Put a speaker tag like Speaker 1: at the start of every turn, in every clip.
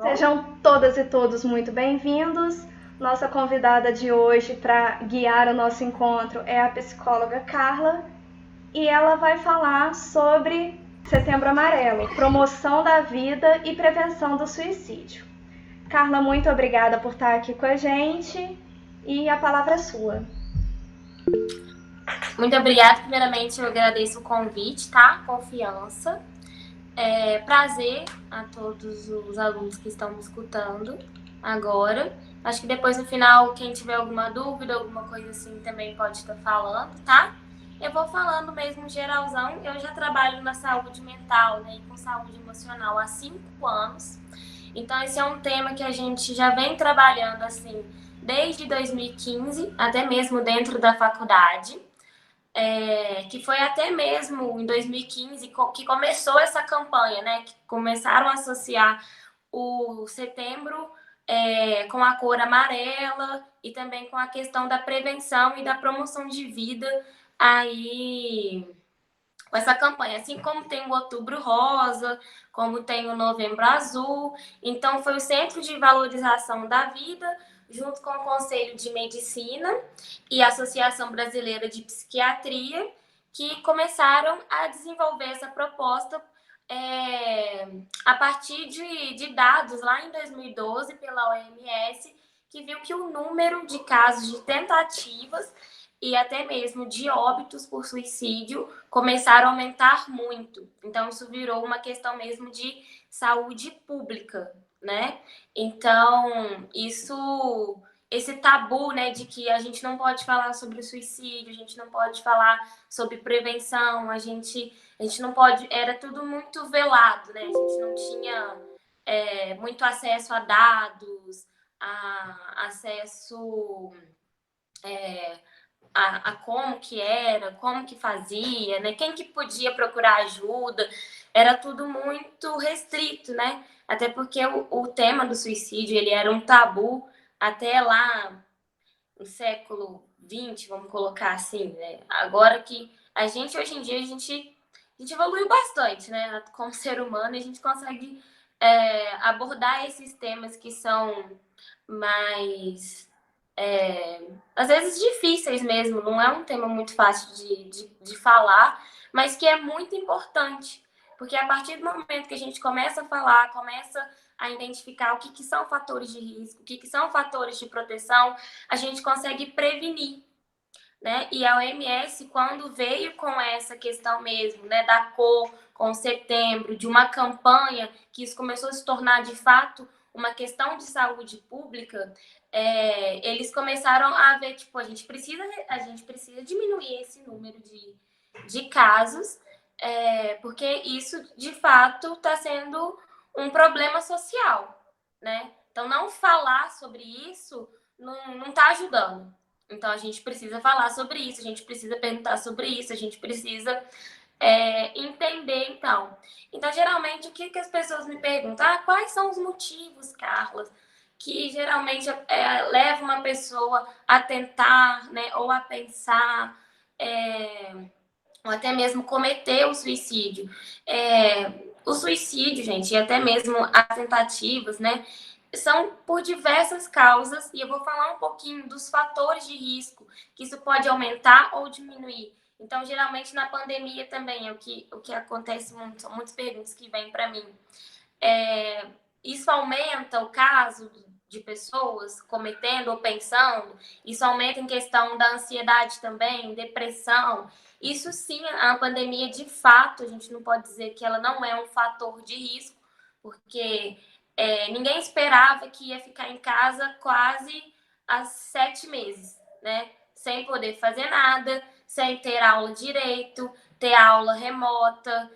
Speaker 1: Sejam todas e todos muito bem-vindos. Nossa convidada de hoje para guiar o nosso encontro é a psicóloga Carla e ela vai falar sobre Setembro Amarelo, promoção da vida e prevenção do suicídio. Carla, muito obrigada por estar aqui com a gente e a palavra é sua.
Speaker 2: Muito obrigada. Primeiramente, eu agradeço o convite, tá? Confiança. Prazer a todos os alunos que estão me escutando agora. Acho que depois, no final, quem tiver alguma dúvida, alguma coisa assim, também pode estar falando, tá? Eu vou falando mesmo geralzão. Eu já trabalho na saúde mental, né, e com saúde emocional há 5 anos. Então, esse é um tema que a gente já vem trabalhando, assim, desde 2015, até mesmo dentro da faculdade. Que foi até mesmo em 2015 que começou essa campanha, né? Que começaram a associar o setembro com a cor amarela e também com a questão da prevenção e da promoção de vida aí com essa campanha, assim como tem o Outubro Rosa, como tem o Novembro Azul. Então, foi o Centro de Valorização da Vida, junto com o Conselho de Medicina e a Associação Brasileira de Psiquiatria, que começaram a desenvolver essa proposta a partir de dados lá em 2012 pela OMS, que viu que o número de casos de tentativas e até mesmo de óbitos por suicídio começaram a aumentar muito. Então, isso virou uma questão mesmo de saúde pública, né? Então, esse tabu, né, de que a gente não pode falar sobre o suicídio, a gente não pode falar sobre prevenção, a gente não pode, era tudo muito velado, né? A gente não tinha muito acesso a dados, acesso a como que era, como que fazia, né? Quem que podia procurar ajuda, era tudo muito restrito, né? Até porque o tema do suicídio, ele era um tabu até lá no século XX, vamos colocar assim, né? Agora que hoje em dia, a gente evoluiu bastante, né? Como ser humano, a gente consegue abordar esses temas que são mais às vezes difíceis mesmo, não é um tema muito fácil de falar, mas que é muito importante, porque a partir do momento que a gente começa a falar, começa a identificar o que são fatores de risco, o que são fatores de proteção, a gente consegue prevenir, né? E a OMS, quando veio com essa questão mesmo, né, da cor, com setembro, de uma campanha, que isso começou a se tornar de fato uma questão de saúde pública, eles começaram a ver, tipo, a gente precisa diminuir esse número de casos, porque isso, de fato, está sendo um problema social, né? Então, não falar sobre isso não está ajudando. Então, a gente precisa falar sobre isso, a gente precisa perguntar sobre isso, a gente precisa entender, então. Então, geralmente, o que as pessoas me perguntam? Ah, quais são os motivos, Carla, que geralmente leva uma pessoa a tentar, né, ou a pensar, ou até mesmo cometer o suicídio? O suicídio, gente, e até mesmo as tentativas, né, são por diversas causas, e eu vou falar um pouquinho dos fatores de risco, que isso pode aumentar ou diminuir. Então, geralmente, na pandemia também, o que acontece muito, são muitas perguntas que vêm para mim. Isso aumenta o caso de pessoas cometendo ou pensando? Isso aumenta em questão da ansiedade também, depressão? Isso sim, a pandemia, de fato, a gente não pode dizer que ela não é um fator de risco, porque ninguém esperava que ia ficar em casa quase há 7 meses, né? Sem poder fazer nada, sem ter aula direito, ter aula remota,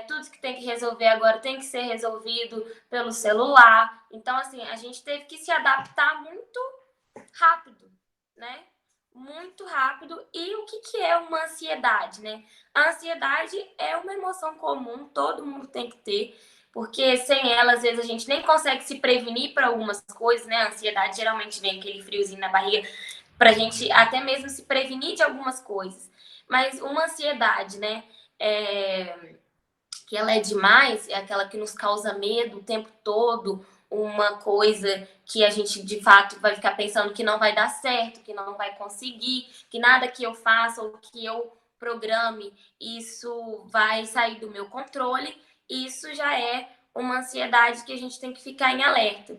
Speaker 2: tudo que tem que resolver agora tem que ser resolvido pelo celular. Então, assim, a gente teve que se adaptar muito rápido, né? Muito rápido. E o que é uma ansiedade, né? A ansiedade é uma emoção comum, todo mundo tem que ter, porque sem ela, às vezes, a gente nem consegue se prevenir para algumas coisas, né? A ansiedade geralmente vem aquele friozinho na barriga para a gente até mesmo se prevenir de algumas coisas. Mas uma ansiedade, né? Que ela é demais, é aquela que nos causa medo o tempo todo, uma coisa que a gente de fato vai ficar pensando que não vai dar certo, que não vai conseguir, que nada que eu faça ou que eu programe, isso vai sair do meu controle. Isso já é uma ansiedade que a gente tem que ficar em alerta.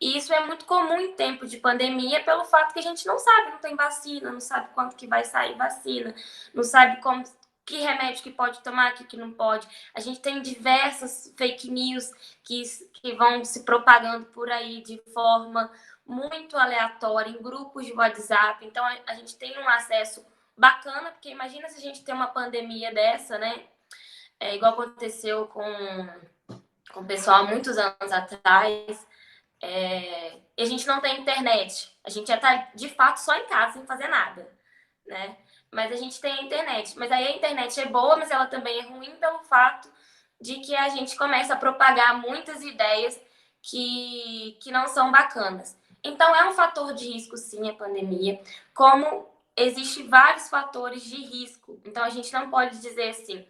Speaker 2: E isso é muito comum em tempo de pandemia, pelo fato que a gente não sabe, não tem vacina, não sabe quanto que vai sair vacina, não sabe como, que remédio que pode tomar, que não pode. A gente tem diversas fake news que vão se propagando por aí de forma muito aleatória, em grupos de WhatsApp. Então, a gente tem um acesso bacana, porque imagina se a gente tem uma pandemia dessa, né? É igual aconteceu com o pessoal há muitos anos atrás. E a gente não tem internet. A gente já está, de fato, só em casa, sem fazer nada, né? Mas a gente tem a internet. Mas aí a internet é boa, mas ela também é ruim pelo fato de que a gente começa a propagar muitas ideias que não são bacanas. Então, é um fator de risco, sim, a pandemia. Como existem vários fatores de risco. Então, a gente não pode dizer assim,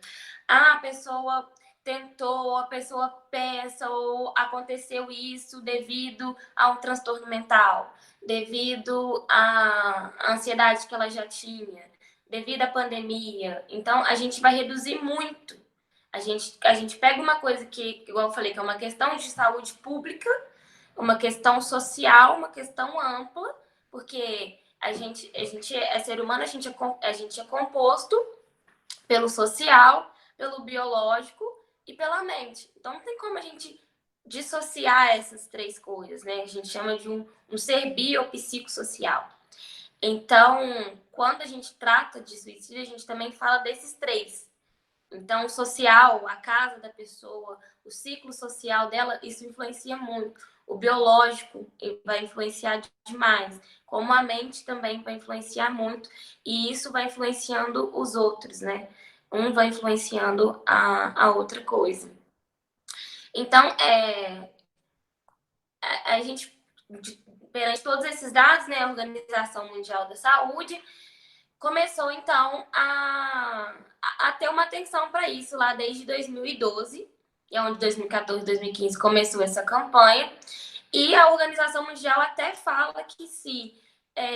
Speaker 2: a pessoa tentou, a pessoa pensa ou aconteceu isso devido a um transtorno mental, devido à ansiedade que ela já tinha, devido à pandemia. Então, a gente vai reduzir muito. A gente pega uma coisa que, igual eu falei, que é uma questão de saúde pública, uma questão social, uma questão ampla, porque a gente é ser humano, a gente é composto pelo social, pelo biológico e pela mente. Então, não tem como a gente dissociar essas três coisas, né? A gente chama de um ser biopsicossocial. Então, quando a gente trata de suicídio, a gente também fala desses três. Então, o social, a casa da pessoa, o ciclo social dela, isso influencia muito. O biológico vai influenciar demais, como a mente também vai influenciar muito, e isso vai influenciando os outros, né? Um vai influenciando a outra coisa. Então, a gente, perante todos esses dados, né, a Organização Mundial da Saúde começou, então, a ter uma atenção para isso lá desde 2012, é onde 2014, 2015 começou essa campanha, e a Organização Mundial até fala que se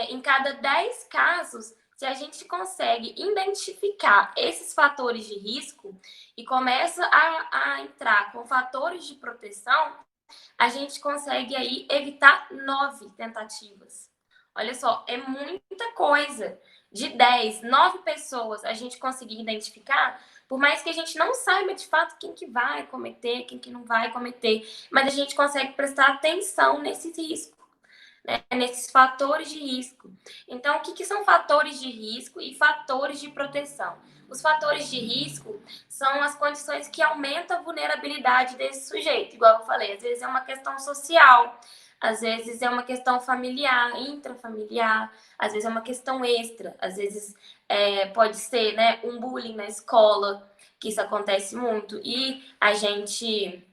Speaker 2: em cada 10 casos, se a gente consegue identificar esses fatores de risco e começa a entrar com fatores de proteção, a gente consegue aí evitar 9 tentativas. Olha só, é muita coisa. De 10, 9 pessoas a gente conseguir identificar, por mais que a gente não saiba de fato quem que vai cometer, quem que não vai cometer, mas a gente consegue prestar atenção nesse risco, né? Nesses fatores de risco. Então, o que são fatores de risco e fatores de proteção? Os fatores de risco são as condições que aumentam a vulnerabilidade desse sujeito. Igual eu falei, às vezes é uma questão social, às vezes é uma questão familiar, intrafamiliar, às vezes é uma questão extra, às vezes pode ser, né, um bullying na escola, que isso acontece muito. E a gente,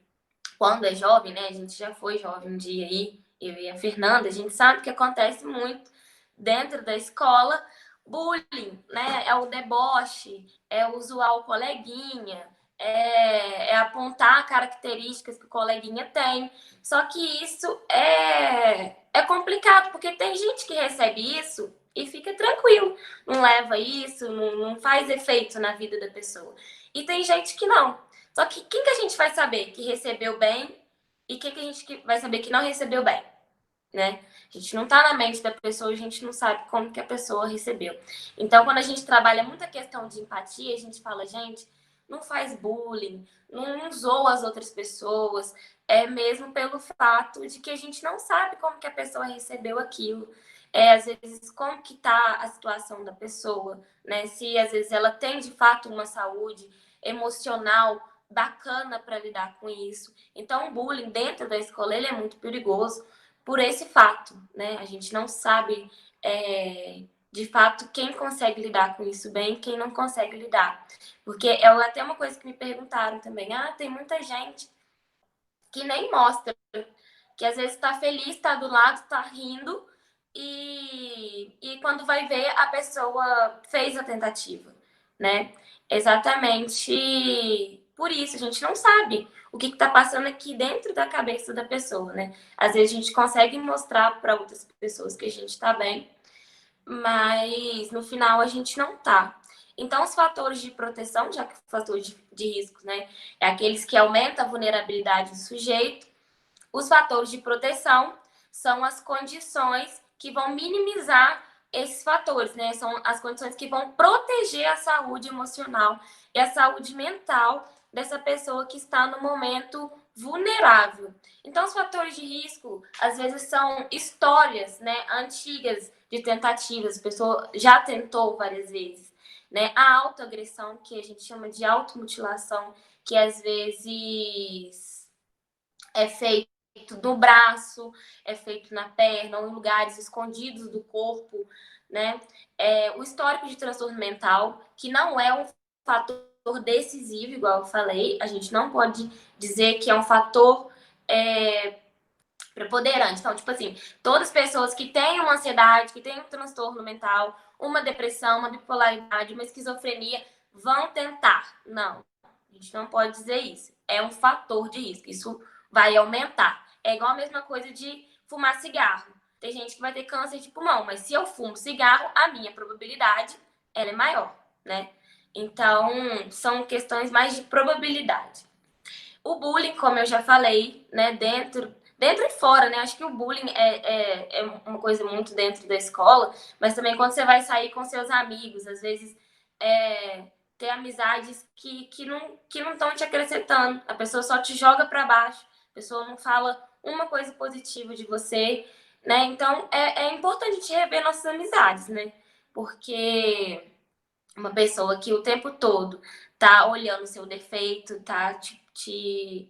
Speaker 2: quando é jovem, né, a gente já foi jovem um dia aí, eu e a Fernanda, a gente sabe que acontece muito dentro da escola, bullying, né? É o deboche, é o zoar o coleguinha, é apontar características que o coleguinha tem. Só que isso é complicado, porque tem gente que recebe isso e fica tranquilo, não leva isso, não faz efeito na vida da pessoa. E tem gente que não. Só que quem que a gente vai saber que recebeu bem e quem que a gente vai saber que não recebeu bem? Né? A gente não tá na mente da pessoa, a gente não sabe como que a pessoa recebeu. Então, quando a gente trabalha muita questão de empatia, a gente fala, gente, não faz bullying, não zoa as outras pessoas, é mesmo pelo fato de que a gente não sabe como que a pessoa recebeu aquilo. Às vezes, como que tá a situação da pessoa, né? Se às vezes ela tem de fato uma saúde emocional bacana para lidar com isso. Então, o bullying dentro da escola ele é muito perigoso por esse fato, né? A gente não sabe de fato quem consegue lidar com isso bem e quem não consegue lidar. Porque é até uma coisa que me perguntaram também. Tem muita gente que nem mostra, que às vezes está feliz, está do lado, está rindo, e quando vai ver, a pessoa fez a tentativa, né? Exatamente por isso, a gente não sabe o que está passando aqui dentro da cabeça da pessoa, né? Às vezes a gente consegue mostrar para outras pessoas que a gente está bem, mas no final a gente não tá. Então, os fatores de proteção, já que o fator de risco, né, é aqueles que aumentam a vulnerabilidade do sujeito, os fatores de proteção são as condições que vão minimizar esses fatores, né? São as condições que vão proteger a saúde emocional e a saúde mental dessa pessoa que está no momento vulnerável. Então, os fatores de risco, às vezes, são histórias, né, antigas de tentativas, a pessoa já tentou várias vezes, né? A autoagressão, que a gente chama de automutilação, que às vezes é feito no braço, é feito na perna ou em lugares escondidos do corpo, né? O histórico de transtorno mental, que não é um fator decisivo, igual eu falei, a gente não pode dizer que é um fator preponderante. Então, tipo assim, todas as pessoas que têm uma ansiedade, que têm um transtorno mental, uma depressão, uma bipolaridade, uma esquizofrenia, vão tentar. Não, a gente não pode dizer isso. É um fator de risco. Isso vai aumentar. É igual a mesma coisa de fumar cigarro. Tem gente que vai ter câncer de pulmão, mas se eu fumo cigarro, a minha probabilidade ela é maior, né? Então, são questões mais de probabilidade. O bullying, como eu já falei, né, dentro e fora, né? Acho que o bullying é uma coisa muito dentro da escola, mas também quando você vai sair com seus amigos, às vezes ter amizades que não estão te acrescentando. A pessoa só te joga para baixo, a pessoa não fala uma coisa positiva de você, né? Então é importante a gente rever nossas amizades, né? Porque uma pessoa que o tempo todo tá olhando o seu defeito, tá te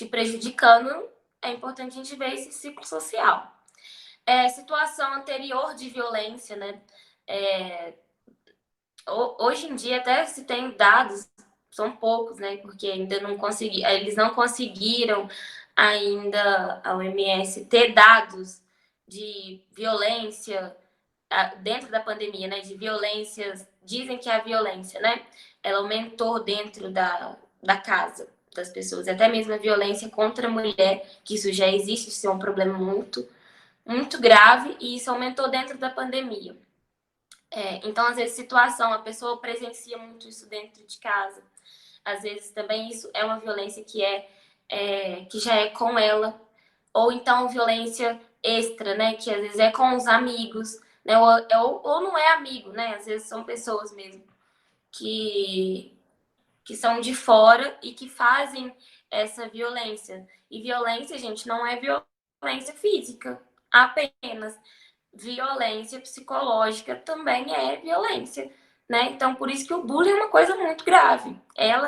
Speaker 2: prejudicando, é importante a gente ver esse ciclo social. Situação anterior de violência, né? Hoje em dia até se tem dados, são poucos, né? Porque ainda não eles não conseguiram ainda, a OMS, ter dados de violência dentro da pandemia, né? De violências, dizem que a violência, né? Ela aumentou dentro da casa das pessoas, até mesmo a violência contra a mulher, que isso já existe, isso é um problema muito, muito grave, e isso aumentou dentro da pandemia. Então, às vezes, situação, a pessoa presencia muito isso dentro de casa. Às vezes, também isso é uma violência que já é com ela. Ou então, violência extra, né? Que às vezes é com os amigos, né? Ou não é amigo, né? Às vezes são pessoas mesmo que são de fora e que fazem essa violência. E violência, gente, não é violência física apenas. Violência psicológica também é violência, né? Então, por isso que o bullying é uma coisa muito grave.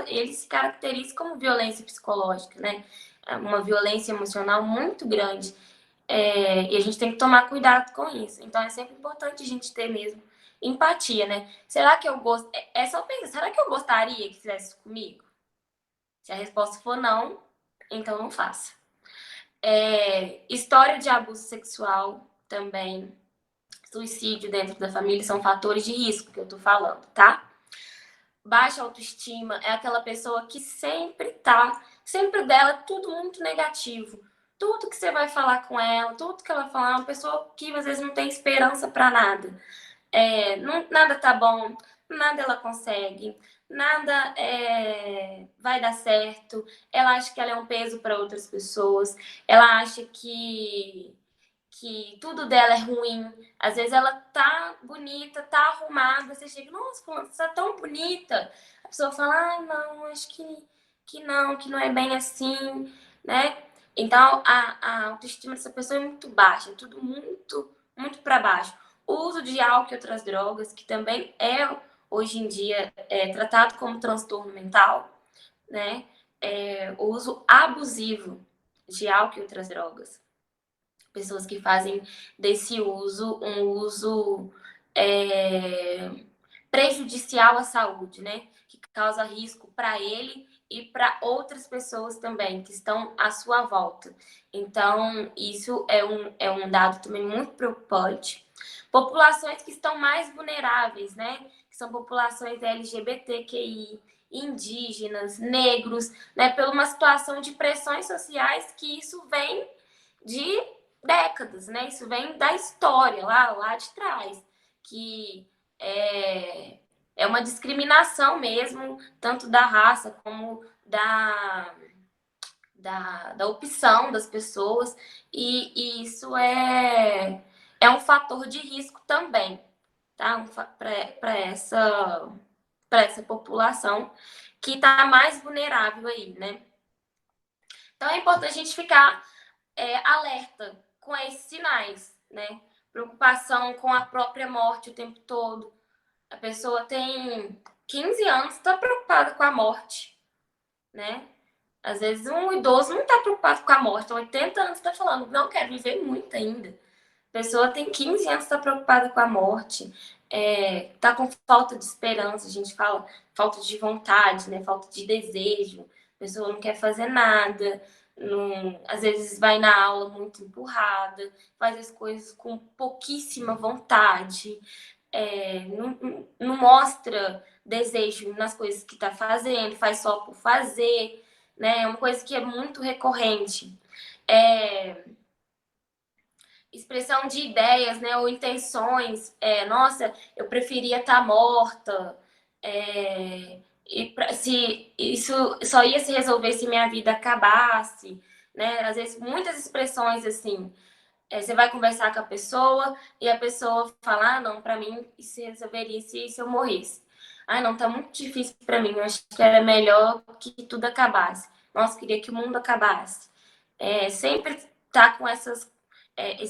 Speaker 2: Ele se caracteriza como violência psicológica, né? É uma violência emocional muito grande. E a gente tem que tomar cuidado com isso. Então, é sempre importante a gente ter mesmo empatia, né? Será que eu gosto? É só pensar, será que eu gostaria que fizesse isso comigo? Se a resposta for não, então não faça. História de abuso sexual também, suicídio dentro da família são fatores de risco que eu tô falando, tá? Baixa autoestima é aquela pessoa que sempre dela tudo muito negativo. Tudo que você vai falar com ela, tudo que ela vai falar, é uma pessoa que às vezes não tem esperança para nada. Nada tá bom, nada ela consegue, nada vai dar certo. Ela acha que ela é um peso para outras pessoas, ela acha que tudo dela é ruim. Às vezes ela tá bonita, tá arrumada, você chega, nossa, fulano, você tá tão bonita. A pessoa fala, ah, não, acho que não é bem assim, né? Então a autoestima dessa pessoa é muito baixa, tudo muito, muito para baixo. O uso de álcool e outras drogas, que também hoje em dia tratado como transtorno mental, né? O uso abusivo de álcool e outras drogas. Pessoas que fazem desse uso um uso prejudicial à saúde, né? Que causa risco para ele e para outras pessoas também que estão à sua volta. Então, isso é um dado também muito preocupante. Populações que estão mais vulneráveis, né? Que são populações LGBTQI indígenas, negros, né, por uma situação de pressões sociais que isso vem de décadas, né? Isso vem da história, lá de trás, que é uma discriminação mesmo, tanto da raça como da opção das pessoas, e isso é um fator de risco também, tá? Para essa população que está mais vulnerável aí, né? Então é importante a gente ficar alerta com esses sinais, né? Preocupação com a própria morte o tempo todo. A pessoa tem 15 anos, está preocupada com a morte, né? Às vezes um idoso não está preocupado com a morte, 80 anos está falando, não quero viver muito ainda. A pessoa tem 15 anos, está preocupada com a morte, está com falta de esperança, a gente fala falta de vontade, né? Falta de desejo, a pessoa não quer fazer nada, não, às vezes vai na aula muito empurrada, faz as coisas com pouquíssima vontade, não mostra desejo nas coisas que está fazendo, faz só por fazer, né? É uma coisa que é muito recorrente. Expressão de ideias, né, ou intenções, nossa, eu preferia estar morta, se isso só ia se resolver se minha vida acabasse, né? Às vezes muitas expressões assim, você vai conversar com a pessoa e a pessoa fala, ah, não, para mim isso se resolveria se eu morresse. Ah, não, tá muito difícil para mim, eu acho que era melhor que tudo acabasse. Nossa, queria que o mundo acabasse. Sempre tá com esses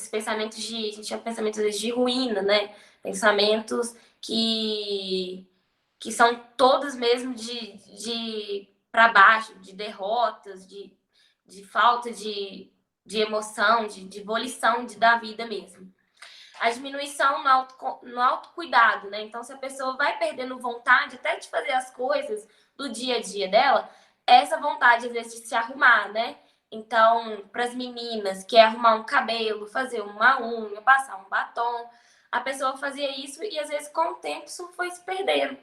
Speaker 2: pensamentos a gente chama pensamentos às vezes, de ruína, né? Pensamentos que são todos mesmo de para baixo, de derrotas, de falta de emoção, de volição da vida mesmo. A diminuição no autocuidado, né? Então, se a pessoa vai perdendo vontade até de fazer as coisas do dia a dia dela, essa vontade, às vezes, de se arrumar, né? Então, para as meninas, que é arrumar um cabelo, fazer uma unha, passar um batom, a pessoa fazia isso e, às vezes, com o tempo, isso foi se perdendo.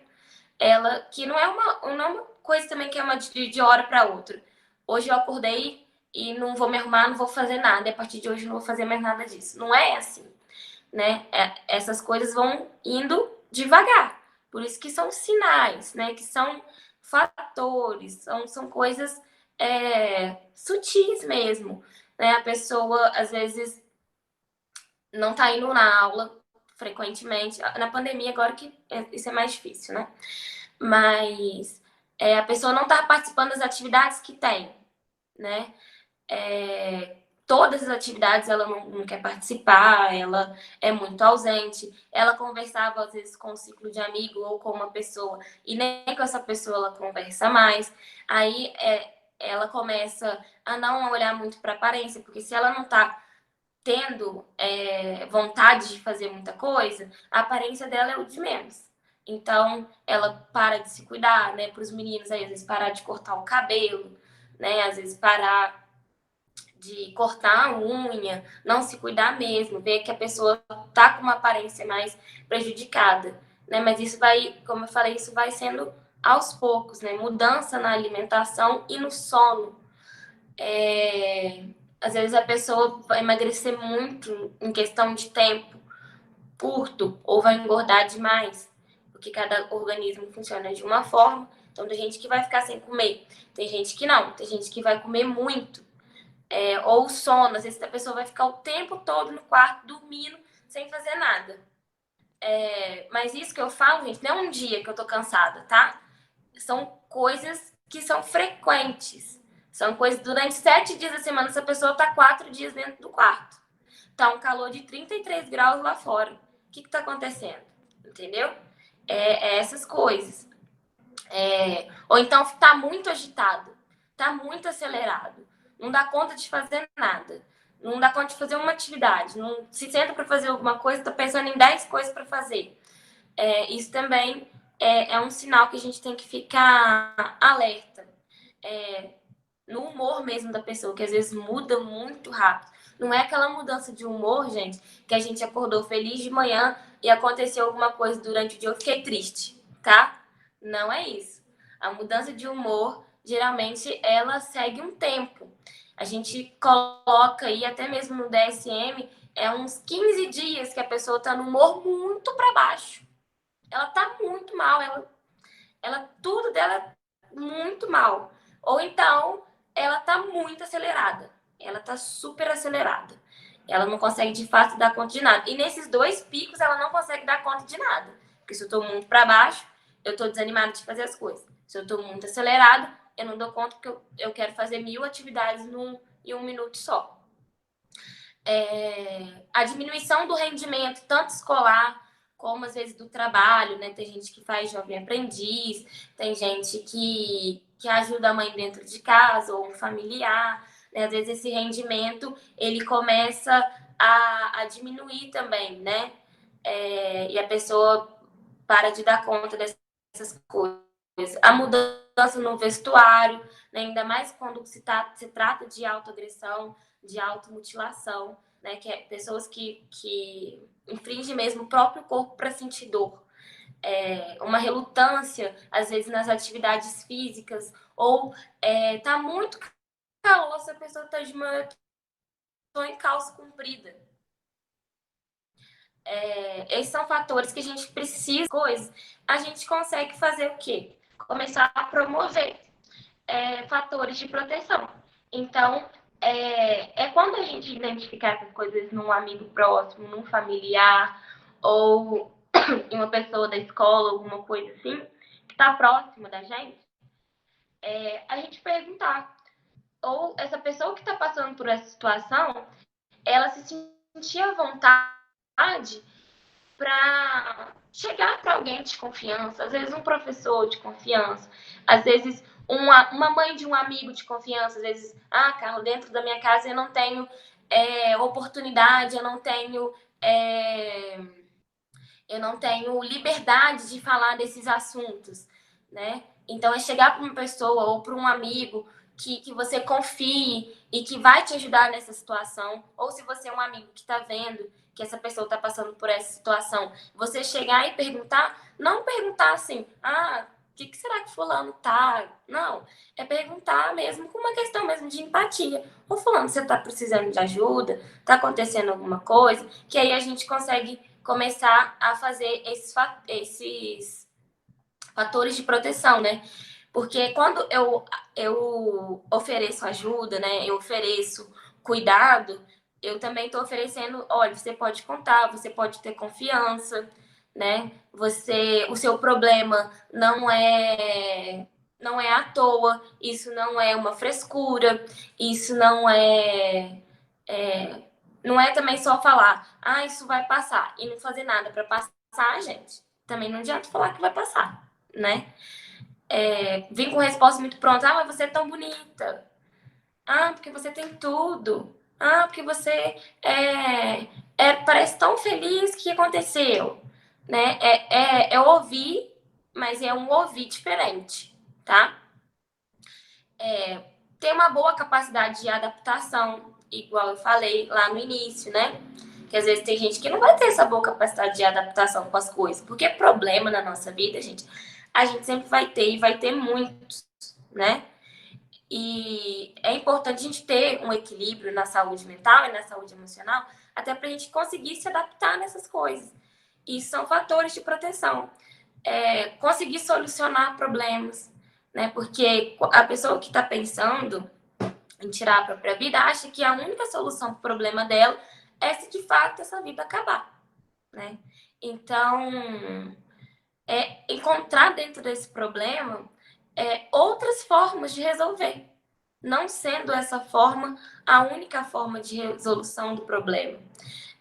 Speaker 2: Ela, que não é uma coisa também que é uma de hora para outra. Hoje eu acordei e não vou me arrumar, não vou fazer nada, e a partir de hoje não vou fazer mais nada disso. Não é assim, né? Essas coisas vão indo devagar. Por isso que são sinais, né? Que são fatores, são coisas sutis mesmo, né? A pessoa, às vezes, não tá indo na aula frequentemente. Na pandemia, agora que isso é mais difícil, né? Mas a pessoa não tá participando das atividades que tem, né? Todas as atividades ela não quer participar, ela é muito ausente, ela conversava às vezes com um ciclo de amigo ou com uma pessoa e nem com essa pessoa ela conversa mais. Aí ela começa a não olhar muito para a aparência, porque se ela não está tendo vontade de fazer muita coisa, a aparência dela é o de menos. Então ela para de se cuidar, né? Para os meninos aí, às vezes parar de cortar o cabelo, né? Às vezes parar de cortar a unha, não se cuidar mesmo, ver que a pessoa tá com uma aparência mais prejudicada, né? Mas isso vai, como eu falei, isso vai sendo aos poucos, né? Mudança na alimentação e no sono. Às vezes a pessoa vai emagrecer muito em questão de tempo curto ou vai engordar demais, porque cada organismo funciona de uma forma. Então tem gente que vai ficar sem comer, tem gente que não, tem gente que vai comer muito. Ou sono, às vezes a pessoa vai ficar o tempo todo no quarto dormindo sem fazer nada. Mas isso que eu falo, gente, não é um dia que eu tô cansada, tá? São coisas que são frequentes. São coisas durante 7 dias da semana, essa pessoa tá 4 dias dentro do quarto. Tá um calor de 33 graus lá fora. O que tá acontecendo? Entendeu? Essas coisas. Ou então tá muito agitado, tá muito acelerado, não dá conta de fazer nada, não dá conta de fazer uma atividade, não se senta para fazer alguma coisa, tá pensando em 10 coisas para fazer. Isso também é um sinal que a gente tem que ficar alerta. No humor mesmo da pessoa, que às vezes muda muito rápido. Não é aquela mudança de humor, gente, que a gente acordou feliz de manhã e aconteceu alguma coisa durante o dia, eu fiquei triste, tá? Não é isso. A mudança de humor, geralmente, ela segue um tempo. A gente coloca aí, até mesmo no DSM, uns 15 dias que a pessoa está no humor muito para baixo. Ela está muito mal, tudo dela é muito mal. Ou então, ela está muito acelerada. Ela está super acelerada. Ela não consegue, de fato, dar conta de nada. E nesses 2 picos, ela não consegue dar conta de nada. Porque se eu estou muito para baixo, eu estou desanimada de fazer as coisas. Se eu estou muito acelerada, eu não dou conta porque eu quero fazer 1000 atividades em 1 minuto só. A diminuição do rendimento, tanto escolar como às vezes do trabalho, né? Tem gente que faz jovem aprendiz, tem gente que ajuda a mãe dentro de casa ou um familiar, né? Às vezes esse rendimento ele começa a diminuir também, né? E a pessoa para de dar conta dessas coisas. A mudança no vestuário, né? Ainda mais quando se trata de autoagressão, de automutilação, né? Que é pessoas que infringem mesmo o próprio corpo para sentir dor. Uma relutância, às vezes, nas atividades físicas, ou tá muito calor, se a pessoa tá de manhã, tô em calça comprida. Esses são fatores que a gente precisa, coisas. A gente consegue fazer o quê? Começar a promover fatores de proteção. Então, quando a gente identificar essas coisas num amigo próximo, num familiar, ou em uma pessoa da escola, alguma coisa assim, que está próxima da gente, a gente perguntar. Ou essa pessoa que está passando por essa situação, ela se sentia à vontade para chegar para alguém de confiança, às vezes um professor de confiança, às vezes uma mãe de um amigo de confiança, às vezes, Carla, dentro da minha casa eu não tenho oportunidade, eu não tenho liberdade de falar desses assuntos, né? Então é chegar para uma pessoa ou para um amigo que você confie e que vai te ajudar nessa situação, ou se você é um amigo que está vendo que essa pessoa está passando por essa situação, você chegar e perguntar, não perguntar assim, o que será que fulano tá? Não, é perguntar mesmo com uma questão mesmo de empatia. Ô fulano, você tá precisando de ajuda? Tá acontecendo alguma coisa? Que aí a gente consegue começar a fazer esses fatores de proteção, né? Porque quando eu ofereço ajuda, né? Eu ofereço cuidado, eu também estou oferecendo, olha, você pode contar, você pode ter confiança, né? O seu problema não é à toa, isso não é uma frescura, isso não é também só falar, isso vai passar e não fazer nada para passar, gente. Também não adianta falar que vai passar, né? Vim com resposta muito pronta. Mas você é tão bonita. Porque você tem tudo. Porque você parece tão feliz. O que aconteceu? Né? É ouvir, mas é um ouvir diferente, tá? Ter uma boa capacidade de adaptação, igual eu falei lá no início, né? Que às vezes tem gente que não vai ter essa boa capacidade de adaptação com as coisas. Porque problema na nossa vida, gente, a gente sempre vai ter e vai ter muitos, né? E é importante a gente ter um equilíbrio na saúde mental e na saúde emocional, até para a gente conseguir se adaptar nessas coisas. E são fatores de proteção. Conseguir solucionar problemas, né? Porque a pessoa que está pensando em tirar a própria vida acha que a única solução para o problema dela é se de fato essa vida acabar, né? Então, encontrar dentro desse problema outras formas de resolver, não sendo essa forma a única forma de resolução do problema.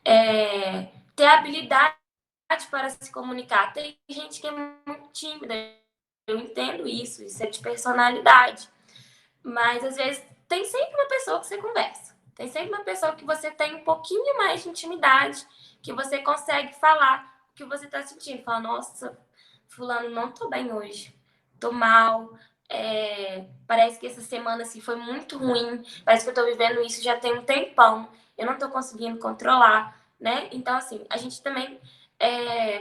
Speaker 2: Ter habilidade para se comunicar. Tem gente que é muito tímida, eu entendo isso é de personalidade, mas às vezes tem sempre uma pessoa que você conversa, tem sempre uma pessoa que você tem um pouquinho mais de intimidade, que você consegue falar o que você está sentindo. Fala, nossa, fulano, não tô bem hoje, tô mal, parece que essa semana assim, foi muito ruim, parece que eu tô vivendo isso já tem um tempão, eu não tô conseguindo controlar, né? Então, assim, a gente também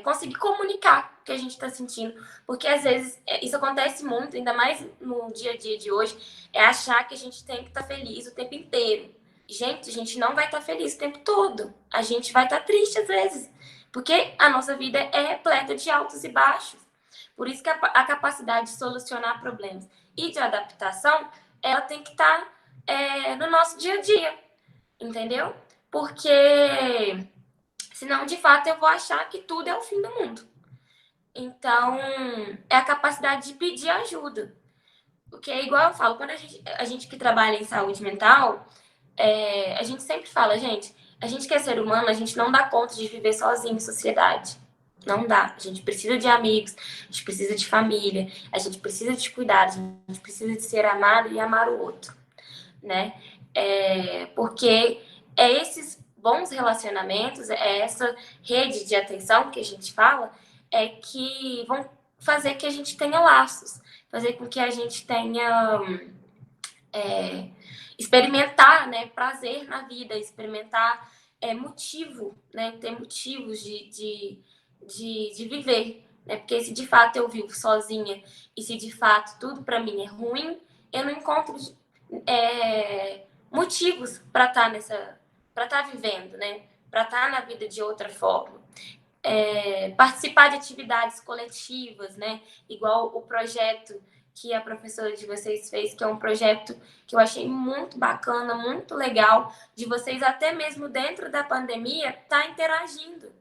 Speaker 2: conseguir comunicar o que a gente está sentindo. Porque às vezes isso acontece muito, ainda mais no dia a dia de hoje, é achar que a gente tem que estar feliz o tempo inteiro. Gente, a gente não vai estar feliz o tempo todo. A gente vai estar triste às vezes. Porque a nossa vida é repleta de altos e baixos. Por isso que a capacidade de solucionar problemas e de adaptação, ela tem que estar no nosso dia a dia. Entendeu? Porque senão, de fato, eu vou achar que tudo é o fim do mundo. Então, é a capacidade de pedir ajuda. Porque é igual eu falo, quando a gente que trabalha em saúde mental, a gente sempre fala, gente, a gente que é ser humano, a gente não dá conta de viver sozinho em sociedade. Não dá. A gente precisa de amigos, a gente precisa de família, a gente precisa de cuidar, a gente precisa de ser amado e amar o outro, né? Porque esses bons relacionamentos, essa rede de atenção que a gente fala, que vão fazer que a gente tenha laços, fazer com que a gente tenha experimentar, né, prazer na vida, experimentar motivo, né, ter motivos de viver, né, porque se de fato eu vivo sozinha e se de fato tudo para mim é ruim, eu não encontro motivos para estar vivendo, né, para estar na vida de outra forma. Participar de atividades coletivas, né, igual o projeto que a professora de vocês fez, que é um projeto que eu achei muito bacana, muito legal, de vocês até mesmo dentro da pandemia tá interagindo.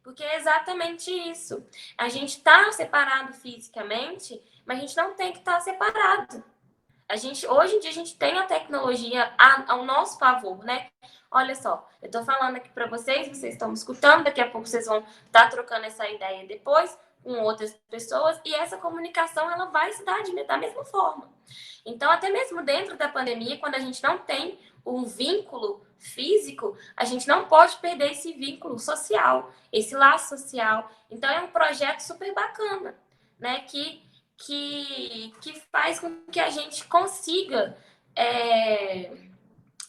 Speaker 2: Porque é exatamente isso. A gente está separado fisicamente, mas a gente não tem que estar separado. Hoje em dia a gente tem a tecnologia ao nosso favor, né? Olha só, eu estou falando aqui para vocês estão me escutando, daqui a pouco vocês vão estar trocando essa ideia depois com outras pessoas e essa comunicação ela vai se dar da mesma forma. Então, até mesmo dentro da pandemia, quando a gente não tem um vínculo físico, a gente não pode perder esse vínculo social, esse laço social. Então, é um projeto super bacana, né? Que faz com que a gente consiga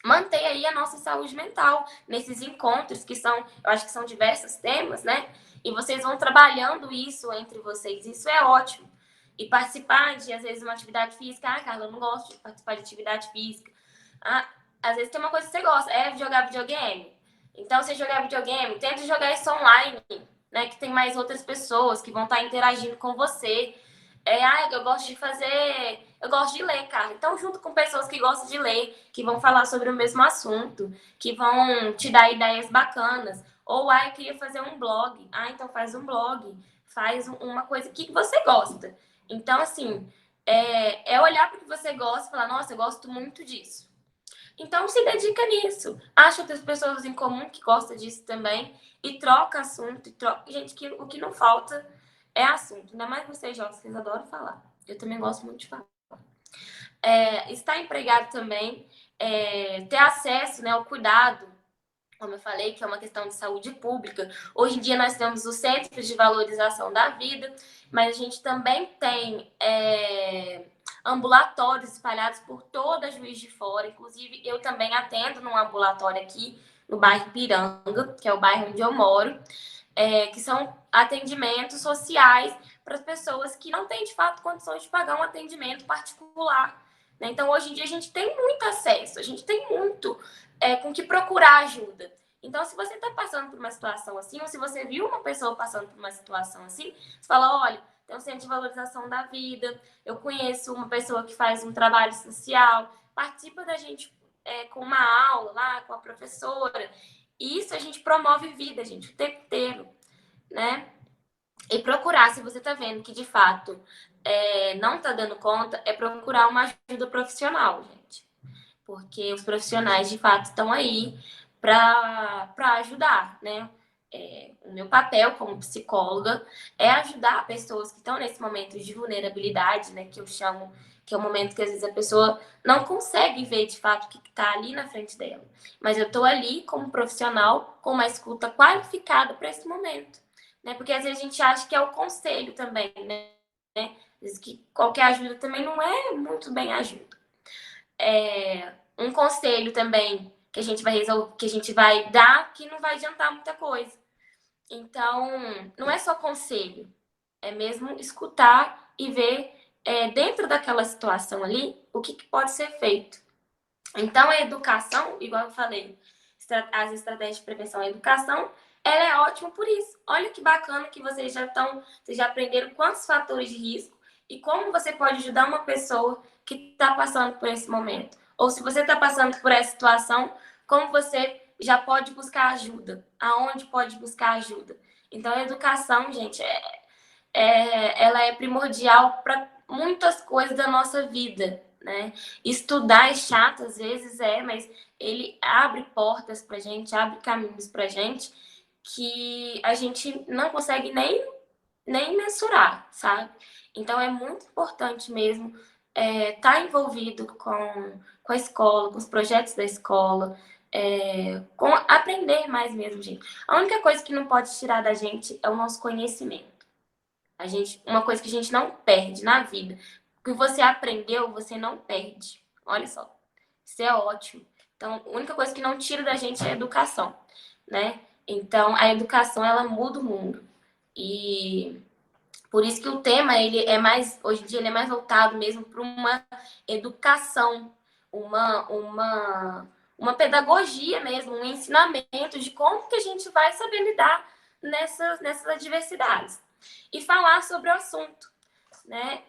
Speaker 2: manter aí a nossa saúde mental nesses encontros que são, eu acho que são diversos temas, né? E vocês vão trabalhando isso entre vocês, isso é ótimo. E participar de, às vezes, uma atividade física. Ah, Carla, eu não gosto de participar de atividade física. Ah, às vezes tem uma coisa que você gosta, é jogar videogame. Então, você jogar videogame, tenta jogar isso online, né? Que tem mais outras pessoas que vão estar interagindo com você. Eu gosto de fazer... Eu gosto de ler, cara. Então, junto com pessoas que gostam de ler, que vão falar sobre o mesmo assunto, que vão te dar ideias bacanas. Ou, eu queria fazer um blog. Então faz um blog. Faz uma coisa que você gosta. Então, assim, olhar para o que você gosta e falar, nossa, eu gosto muito disso. Então, se dedica nisso. Acha outras pessoas em comum que gostam disso também e troca assunto. Gente, o que não falta é assunto. Ainda mais vocês, jovens, vocês adoram falar. Eu também gosto muito de falar. Estar empregado também, ter acesso, né, ao cuidado, como eu falei, que é uma questão de saúde pública. Hoje em dia nós temos os centros de valorização da vida, mas a gente também tem ambulatórios espalhados por toda Juiz de Fora. Inclusive, eu também atendo num ambulatório aqui no bairro Piranga, que é o bairro onde eu moro, que são atendimentos sociais para as pessoas que não têm, de fato, condições de pagar um atendimento particular. Né? Então, hoje em dia, a gente tem muito acesso, a gente tem muito com que procurar ajuda. Então, se você está passando por uma situação assim, ou se você viu uma pessoa passando por uma situação assim, você fala, olha, tem um centro de valorização da vida, eu conheço uma pessoa que faz um trabalho social, participa da gente com uma aula lá, com a professora. E isso a gente promove vida, gente, o tempo inteiro, né? E procurar, se você está vendo que de fato não está dando conta, procurar uma ajuda profissional, gente. Porque os profissionais de fato estão aí para ajudar, né? O meu papel como psicóloga é ajudar pessoas que estão nesse momento de vulnerabilidade, né? Que eu chamo, que é o momento que às vezes a pessoa não consegue ver de fato o que está ali na frente dela. Mas eu estou ali como profissional, com uma escuta qualificada para esse momento. Né? Porque às vezes a gente acha que é o conselho também, né? Às vezes que qualquer ajuda também não é muito bem ajuda. Um conselho também que a gente vai dar que não vai adiantar muita coisa. Então, não é só conselho, é mesmo escutar e ver dentro daquela situação ali o que pode ser feito. Então, a educação, igual eu falei, as estratégias de prevenção e educação, ela é ótima por isso. Olha que bacana que vocês já aprenderam quantos fatores de risco e como você pode ajudar uma pessoa que está passando por esse momento. Ou se você está passando por essa situação, como você já pode buscar ajuda, aonde pode buscar ajuda. Então, a educação, gente, ela é primordial para muitas coisas da nossa vida, né? Estudar é chato, às vezes mas ele abre portas pra gente, abre caminhos pra gente que a gente não consegue nem mensurar, sabe? Então é muito importante mesmo estar envolvido com a escola, com os projetos da escola, com aprender mais mesmo, gente. A única coisa que não pode tirar da gente é o nosso conhecimento. Uma coisa que a gente não perde na vida. O que você aprendeu, você não perde. Olha só. Isso é ótimo. Então, a única coisa que não tira da gente é a educação, né? Então, a educação, ela muda o mundo. E por isso que o tema, hoje em dia, ele é mais voltado mesmo para uma educação, uma pedagogia mesmo, um ensinamento de como que a gente vai saber lidar nessas adversidades. E falar sobre o assunto, né?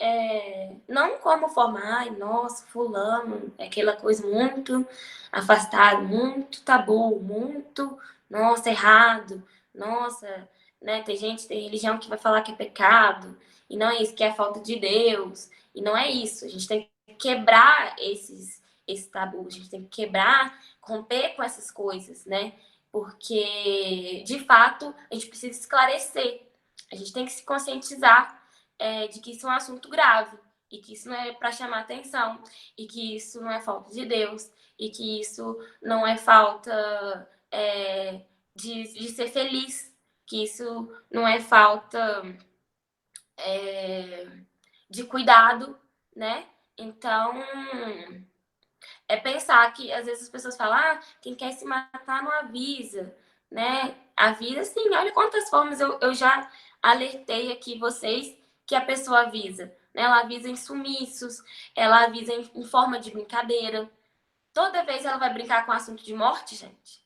Speaker 2: Não como forma, ai, nossa, fulano, é aquela coisa muito afastada, muito tabu, muito, nossa, errado, nossa, né? Tem religião que vai falar que é pecado, e não é isso, que é a falta de Deus, e não é isso. A gente tem que quebrar esse tabu, a gente tem que quebrar, romper com essas coisas, né? Porque, de fato, a gente precisa esclarecer, a gente tem que se conscientizar de que isso é um assunto grave, e que isso não é para chamar atenção, e que isso não é falta de Deus, e que isso não é falta de ser feliz, que isso não é falta de cuidado, né? Então, pensar que às vezes as pessoas falam, quem quer se matar não avisa, né? Avisa sim, olha quantas formas eu já alertei aqui vocês que a pessoa avisa, né? Ela avisa em sumiços, ela avisa em forma de brincadeira. Toda vez ela vai brincar com o assunto de morte, gente.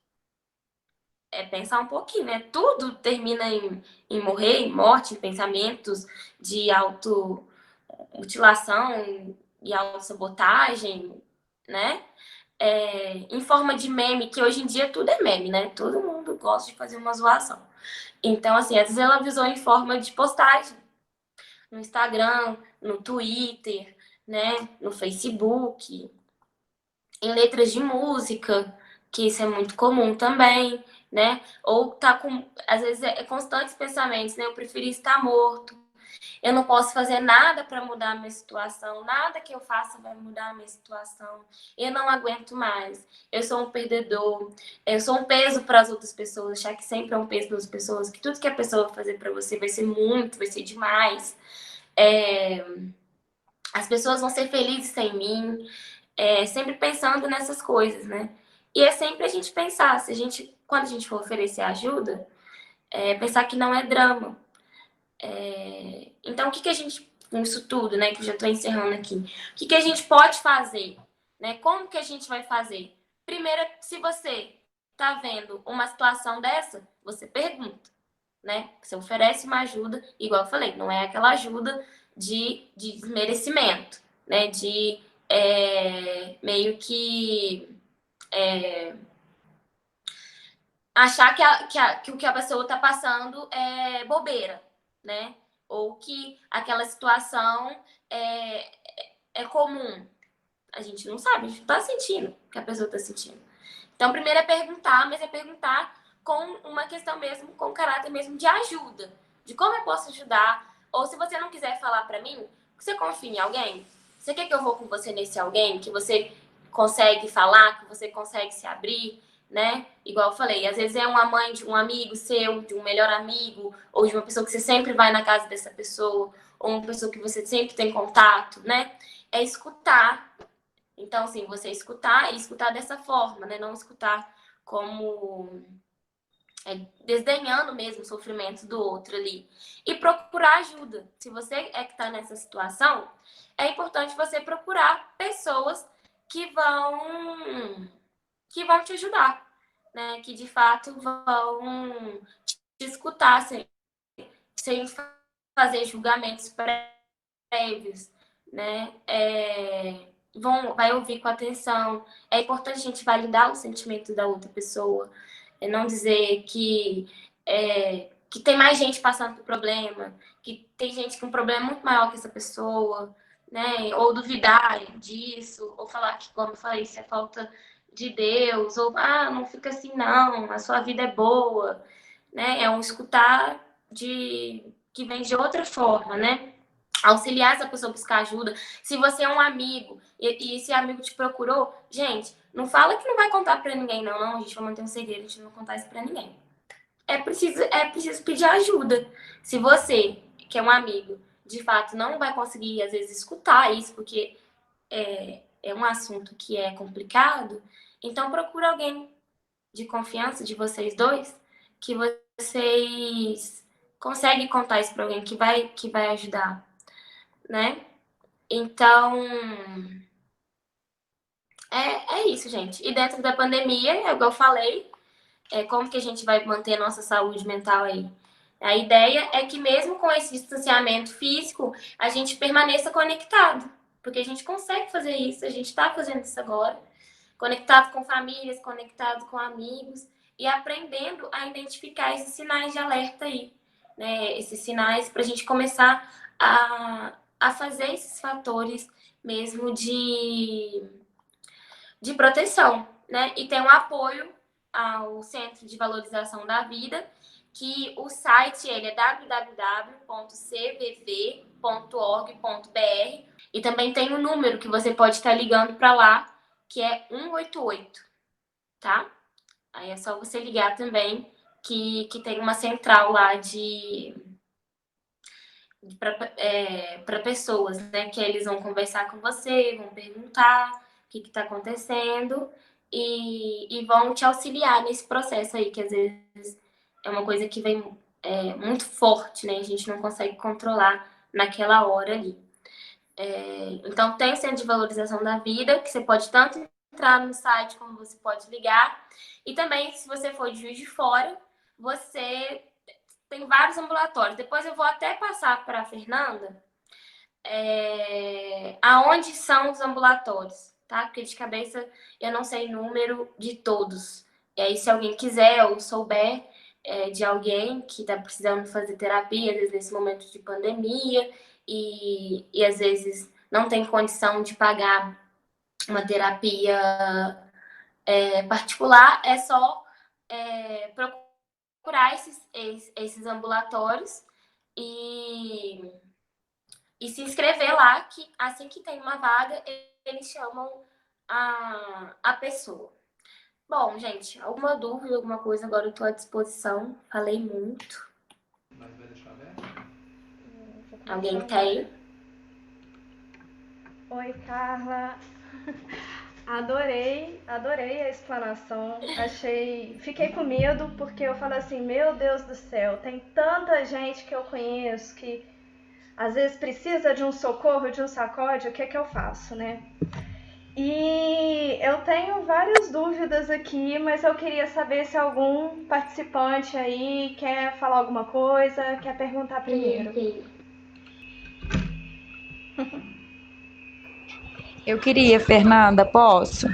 Speaker 2: Pensar um pouquinho, né? Tudo termina em morrer, em morte, em pensamentos de automutilação e autossabotagem, né? Em forma de meme, que hoje em dia tudo é meme, né? Todo mundo gosta de fazer uma zoação. Então, assim, às vezes ela avisou em forma de postagem no Instagram, no Twitter, né? No Facebook, em letras de música, que isso é muito comum também, né? Ou tá com, às vezes constantes pensamentos, né? Eu preferi estar morto. Eu não posso fazer nada para mudar a minha situação, nada que eu faça vai mudar a minha situação. Eu não aguento mais. Eu sou um perdedor. Eu sou um peso para as outras pessoas, achar que sempre é um peso para as pessoas, que tudo que a pessoa vai fazer para você vai ser muito, vai ser demais. As pessoas vão ser felizes sem mim. Sempre pensando nessas coisas, né? E é sempre a gente pensar, quando a gente for oferecer ajuda, pensar que não é drama. Então, o que a gente, com isso tudo, né, que eu já estou encerrando aqui, o que a gente pode fazer? Né? Como que a gente vai fazer? Primeiro, se você está vendo uma situação dessa, você pergunta, né? Você oferece uma ajuda, igual eu falei, não é aquela ajuda de desmerecimento, né? De meio que achar que o que a pessoa está passando é bobeira, né? Ou que aquela situação é comum. A gente não sabe, a gente não está sentindo o que a pessoa está sentindo. Então, primeiro é perguntar, mas é perguntar com uma questão mesmo, com caráter mesmo de ajuda, de como eu posso ajudar. Ou se você não quiser falar para mim, você confia em alguém? Você quer que eu vou com você nesse alguém que você consegue falar, que você consegue se abrir, né? Igual eu falei, às vezes é uma mãe de um amigo seu, de um melhor amigo, ou de uma pessoa que você sempre vai na casa dessa pessoa, ou uma pessoa que você sempre tem contato, né? É escutar. Então, assim, você escutar e escutar dessa forma, né? Não escutar como desdenhando mesmo o sofrimento do outro ali. E procurar ajuda. Se você é que está nessa situação, é importante você procurar pessoas que vão te ajudar, né? Que de fato vão te escutar sem fazer julgamentos prévios, né? Vai ouvir com atenção. É importante a gente validar o sentimento da outra pessoa, não dizer que tem mais gente passando por problema, que tem gente com um problema muito maior que essa pessoa, né? Ou duvidar disso, ou falar que, como eu falei, isso é falta de Deus, ou não fica assim não, a sua vida é boa, né? É um escutar que vem de outra forma, né? Auxiliar essa pessoa a buscar ajuda. Se você é um amigo e esse amigo te procurou, gente, não fala que não vai contar pra ninguém, não. A gente vai manter um segredo, a gente não vai contar isso pra ninguém. É preciso pedir ajuda. Se você, que é um amigo, de fato não vai conseguir, às vezes, escutar isso, porque é um assunto que é complicado, então procura alguém de confiança de vocês dois, que vocês conseguem contar isso pra alguém que vai ajudar, né? Então, é isso, gente. E dentro da pandemia, é igual eu falei, como que a gente vai manter a nossa saúde mental aí? A ideia é que mesmo com esse distanciamento físico, a gente permaneça conectado. Porque a gente consegue fazer isso, a gente está fazendo isso agora. Conectado com famílias, conectado com amigos e aprendendo a identificar esses sinais de alerta aí. Né? Esses sinais para a gente começar a fazer esses fatores mesmo de proteção, né? E tem um apoio ao Centro de Valorização da Vida, que o site ele é www.cvv.org.br e também tem um número que você pode estar ligando para lá, que é 188, tá? Aí é só você ligar também, que tem uma central lá para pessoas, né? Que eles vão conversar com você, vão perguntar o que está acontecendo e vão te auxiliar nesse processo aí, que às vezes é uma coisa que vem muito forte, né? A gente não consegue controlar naquela hora ali. Então, tem o Centro de Valorização da Vida, que você pode tanto entrar no site como você pode ligar. E também, se você for de Juiz de Fora, você tem vários ambulatórios. Depois eu vou até passar para a Fernanda aonde são os ambulatórios, tá? Porque de cabeça eu não sei o número de todos. E aí, se alguém quiser ou souber de alguém que está precisando fazer terapia, às vezes nesse momento de pandemia, e às vezes não tem condição de pagar uma terapia particular, é só procurar esses ambulatórios e se inscrever lá, que assim que tem uma vaga, eles chamam a pessoa. Bom, gente, alguma dúvida, alguma coisa, agora eu estou à disposição. Falei muito. Alguém tem?
Speaker 1: Oi, Carla. Adorei a explanação. Fiquei com medo porque eu falo assim, meu Deus do céu, tem tanta gente que eu conheço que às vezes precisa de um socorro, de um sacode, o que é que eu faço, né? E eu tenho várias dúvidas aqui, mas eu queria saber se algum participante aí quer falar alguma coisa, quer perguntar primeiro.
Speaker 2: Sim.
Speaker 3: Eu queria, Fernanda, posso?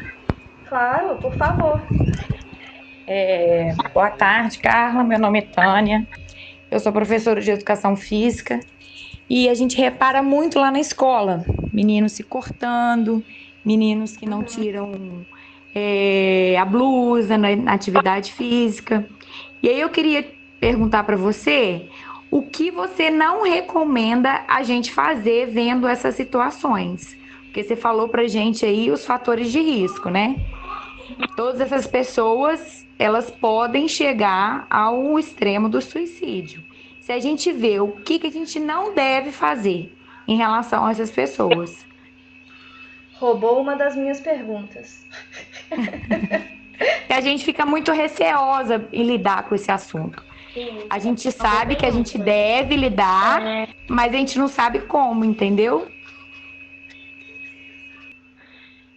Speaker 1: Claro, por favor.
Speaker 3: Boa tarde, Carla. Meu nome é Tânia. Eu sou professora de educação física e a gente repara muito lá na escola, meninos se cortando, meninos que não tiram a blusa na atividade física. E aí eu queria perguntar para você o que você não recomenda a gente fazer vendo essas situações. Porque você falou pra gente aí os fatores de risco, né? Todas essas pessoas, elas podem chegar ao extremo do suicídio. Se a gente vê o que a gente não deve fazer em relação a essas pessoas.
Speaker 1: Roubou uma das minhas perguntas.
Speaker 3: E a gente fica muito receosa em lidar com esse assunto. A gente sabe que a gente deve lidar, mas a gente não sabe como, entendeu?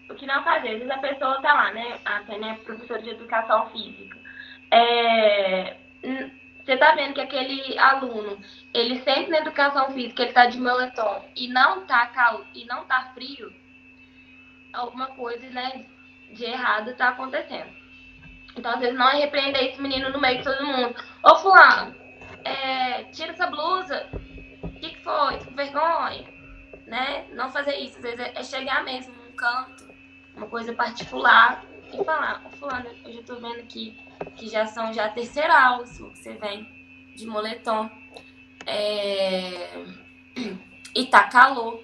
Speaker 2: O que não fazer? Às vezes a pessoa tá lá, né? A Tânia é professora de educação física. Você tá vendo que aquele aluno, ele sempre na educação física, ele tá de moletom e não tá frio, alguma coisa, né, de errado tá acontecendo. Então, às vezes, não é repreender esse menino no meio de todo mundo. Ô, fulano, tira essa blusa. O que foi? Tô com vergonha. Né? Não fazer isso. Às vezes é chegar mesmo num canto, uma coisa particular, e falar, ô, fulano, eu já tô vendo aqui que já são a terceira aula sua que você vem de moletom. E tá calor.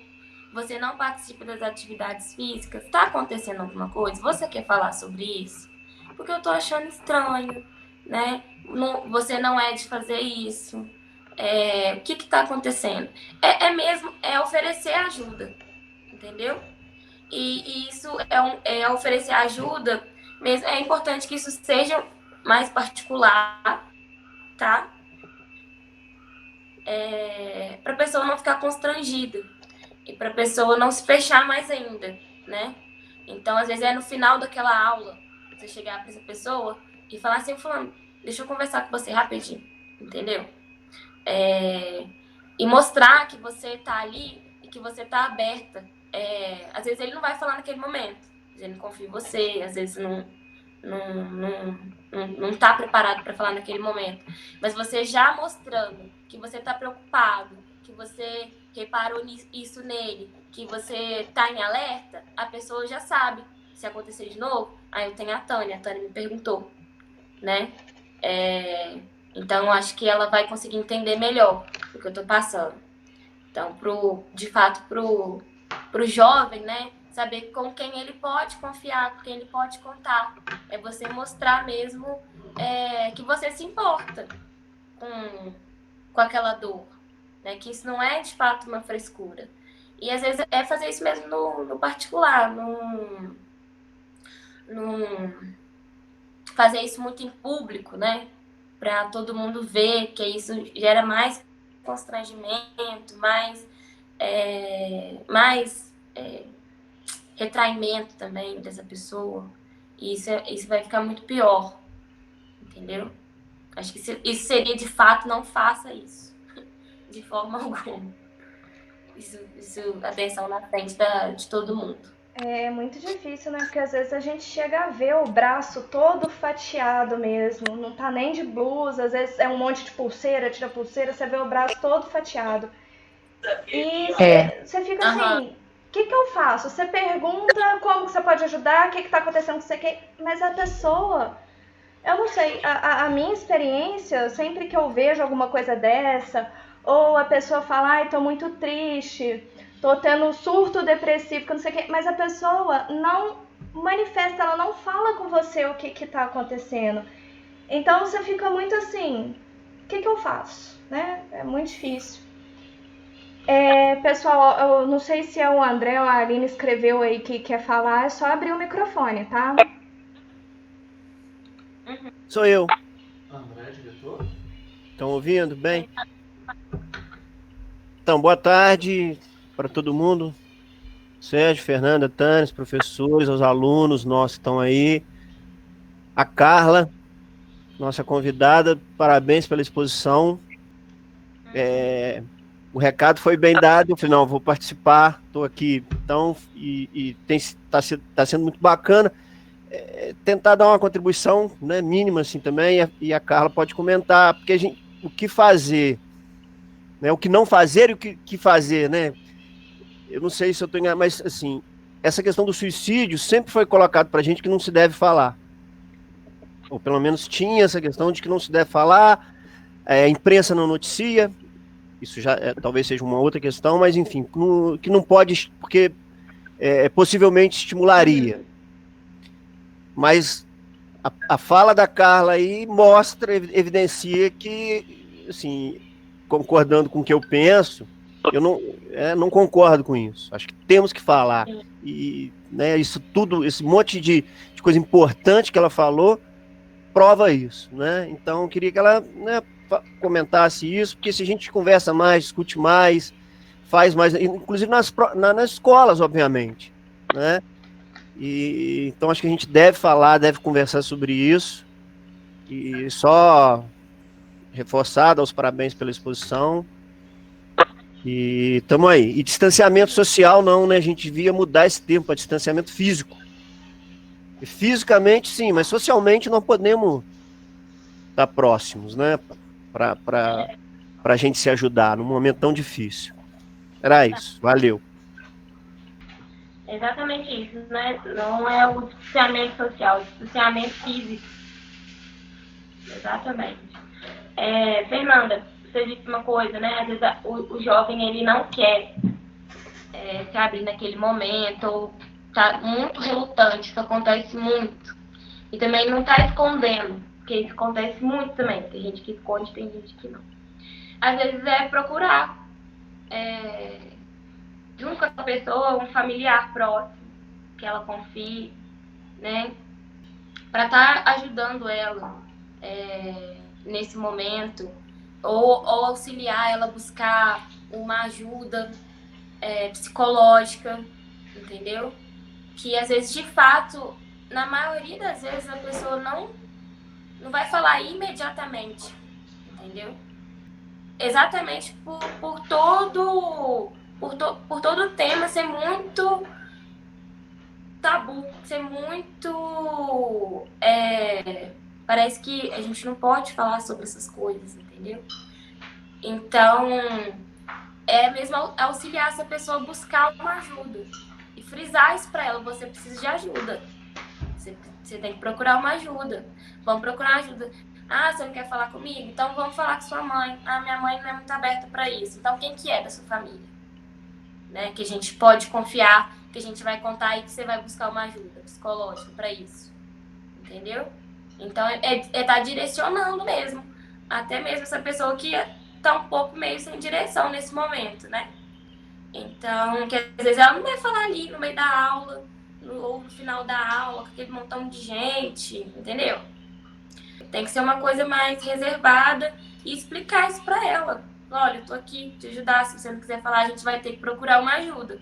Speaker 2: Você não participa das atividades físicas. Tá acontecendo alguma coisa? Você quer falar sobre isso? Porque eu tô achando estranho, né? Você não é de fazer isso. O que tá acontecendo? É oferecer ajuda, entendeu? E isso é oferecer ajuda mesmo. É importante que isso seja mais particular, tá? Para a pessoa não ficar constrangida e para a pessoa não se fechar mais ainda, né? Então, às vezes é no final daquela aula você chegar para essa pessoa e falar assim, fulano, deixa eu conversar com você rapidinho, entendeu? E mostrar que você tá ali e que você tá aberta. Às vezes ele não vai falar naquele momento, às vezes ele não confia em você, às vezes não tá preparado para falar naquele momento. Mas você já mostrando que você tá preocupado, que você reparou isso nele, que você tá em alerta, a pessoa já sabe. Se acontecer de novo, aí eu tenho a Tânia me perguntou, né? Então, eu acho que ela vai conseguir entender melhor o que eu tô passando. Então, de fato, pro jovem, né? Saber com quem ele pode confiar, com quem ele pode contar. É você mostrar mesmo que você se importa com aquela dor, né? Que isso não é, de fato, uma frescura. E, às vezes, é fazer isso mesmo no particular, fazer isso muito em público, né? Para todo mundo ver, que isso gera mais constrangimento, mais retraimento também dessa pessoa. E isso vai ficar muito pior, entendeu? Acho que isso seria, de fato, não faça isso. De forma alguma. Isso atenção na frente de todo mundo.
Speaker 1: É muito difícil, né? Porque às vezes a gente chega a ver o braço todo fatiado mesmo. Não tá nem de blusa, às vezes é um monte de pulseira, tira pulseira, você vê o braço todo fatiado. E você fica assim, o que eu faço? Você pergunta como que você pode ajudar, o que tá acontecendo com você, mas a pessoa, eu não sei, a minha experiência, sempre que eu vejo alguma coisa dessa, ou a pessoa fala, ai, tô muito triste, tô tendo um surto depressivo, não sei o quê, mas a pessoa não manifesta, ela não fala com você o que tá acontecendo. Então você fica muito assim, o que eu faço? Né? É muito difícil. Pessoal, eu não sei se é o André ou a Aline escreveu aí que quer falar, é só abrir o microfone, tá?
Speaker 4: Sou eu. André, diretor? Estão ouvindo bem? Então, boa tarde para todo mundo. Sérgio, Fernanda, Tânia, professores, os alunos nossos que estão aí. A Carla, nossa convidada, parabéns pela exposição. O recado foi bem dado, eu falei, não, vou participar, estou aqui, então, e tá sendo muito bacana tentar dar uma contribuição, né, mínima assim também, e a Carla pode comentar, porque o que fazer, né, o que não fazer e o que fazer, né? Eu não sei se eu estou enganado, mas assim, essa questão do suicídio sempre foi colocado para a gente que não se deve falar. Ou pelo menos tinha essa questão de que não se deve falar, a imprensa não noticia, isso já talvez seja uma outra questão, mas enfim, que não pode, porque possivelmente estimularia. Mas a fala da Carla aí mostra, evidencia que, assim, concordando com o que eu penso, eu não concordo com isso. Acho que temos que falar. E, né, isso tudo, esse monte de coisa importante que ela falou, prova isso, né? Então, eu queria que ela, né, comentasse isso, porque se a gente conversa mais, discute mais, faz mais, inclusive nas escolas, obviamente, né? E então acho que a gente deve falar, deve conversar sobre isso. E só reforçar, dar os parabéns pela exposição. E estamos aí. E distanciamento social não, né? A gente devia mudar esse termo para distanciamento físico. E fisicamente sim, mas socialmente não podemos estar próximos, né? Para a gente se ajudar num momento tão difícil. Era isso. Valeu.
Speaker 2: Exatamente isso, né? Não é o distanciamento social, é o distanciamento físico. Exatamente. Fernanda, você disse uma coisa, né? Às vezes o jovem ele não quer se abrir naquele momento, ou tá muito relutante, isso acontece muito. E também não tá escondendo, porque isso acontece muito também. Tem gente que esconde, tem gente que não. Às vezes é procurar junto com a pessoa, um familiar próximo, que ela confie, né? Para estar ajudando ela nesse momento, ou auxiliar ela a buscar uma ajuda psicológica, entendeu? Que às vezes, de fato, na maioria das vezes, a pessoa não vai falar imediatamente, entendeu? Exatamente por todo o tema ser muito tabu, ser muito... parece que a gente não pode falar sobre essas coisas, entendeu? Então, mesmo auxiliar essa pessoa a buscar uma ajuda. E frisar isso pra ela, você precisa de ajuda. Você tem que procurar uma ajuda. Vamos procurar ajuda. Ah, você não quer falar comigo? Então vamos falar com sua mãe. Ah, minha mãe não é muito aberta para isso. Então quem que é da sua família? Né? Que a gente pode confiar, que a gente vai contar e que você vai buscar uma ajuda psicológica para isso. Entendeu? Então tá direcionando mesmo. Até mesmo essa pessoa que tá um pouco meio sem direção nesse momento, né? Então, que às vezes ela não vai falar ali no meio da aula, ou no final da aula, com aquele montão de gente, entendeu? Tem que ser uma coisa mais reservada e explicar isso pra ela. Olha, eu tô aqui te ajudar, se você não quiser falar, a gente vai ter que procurar uma ajuda.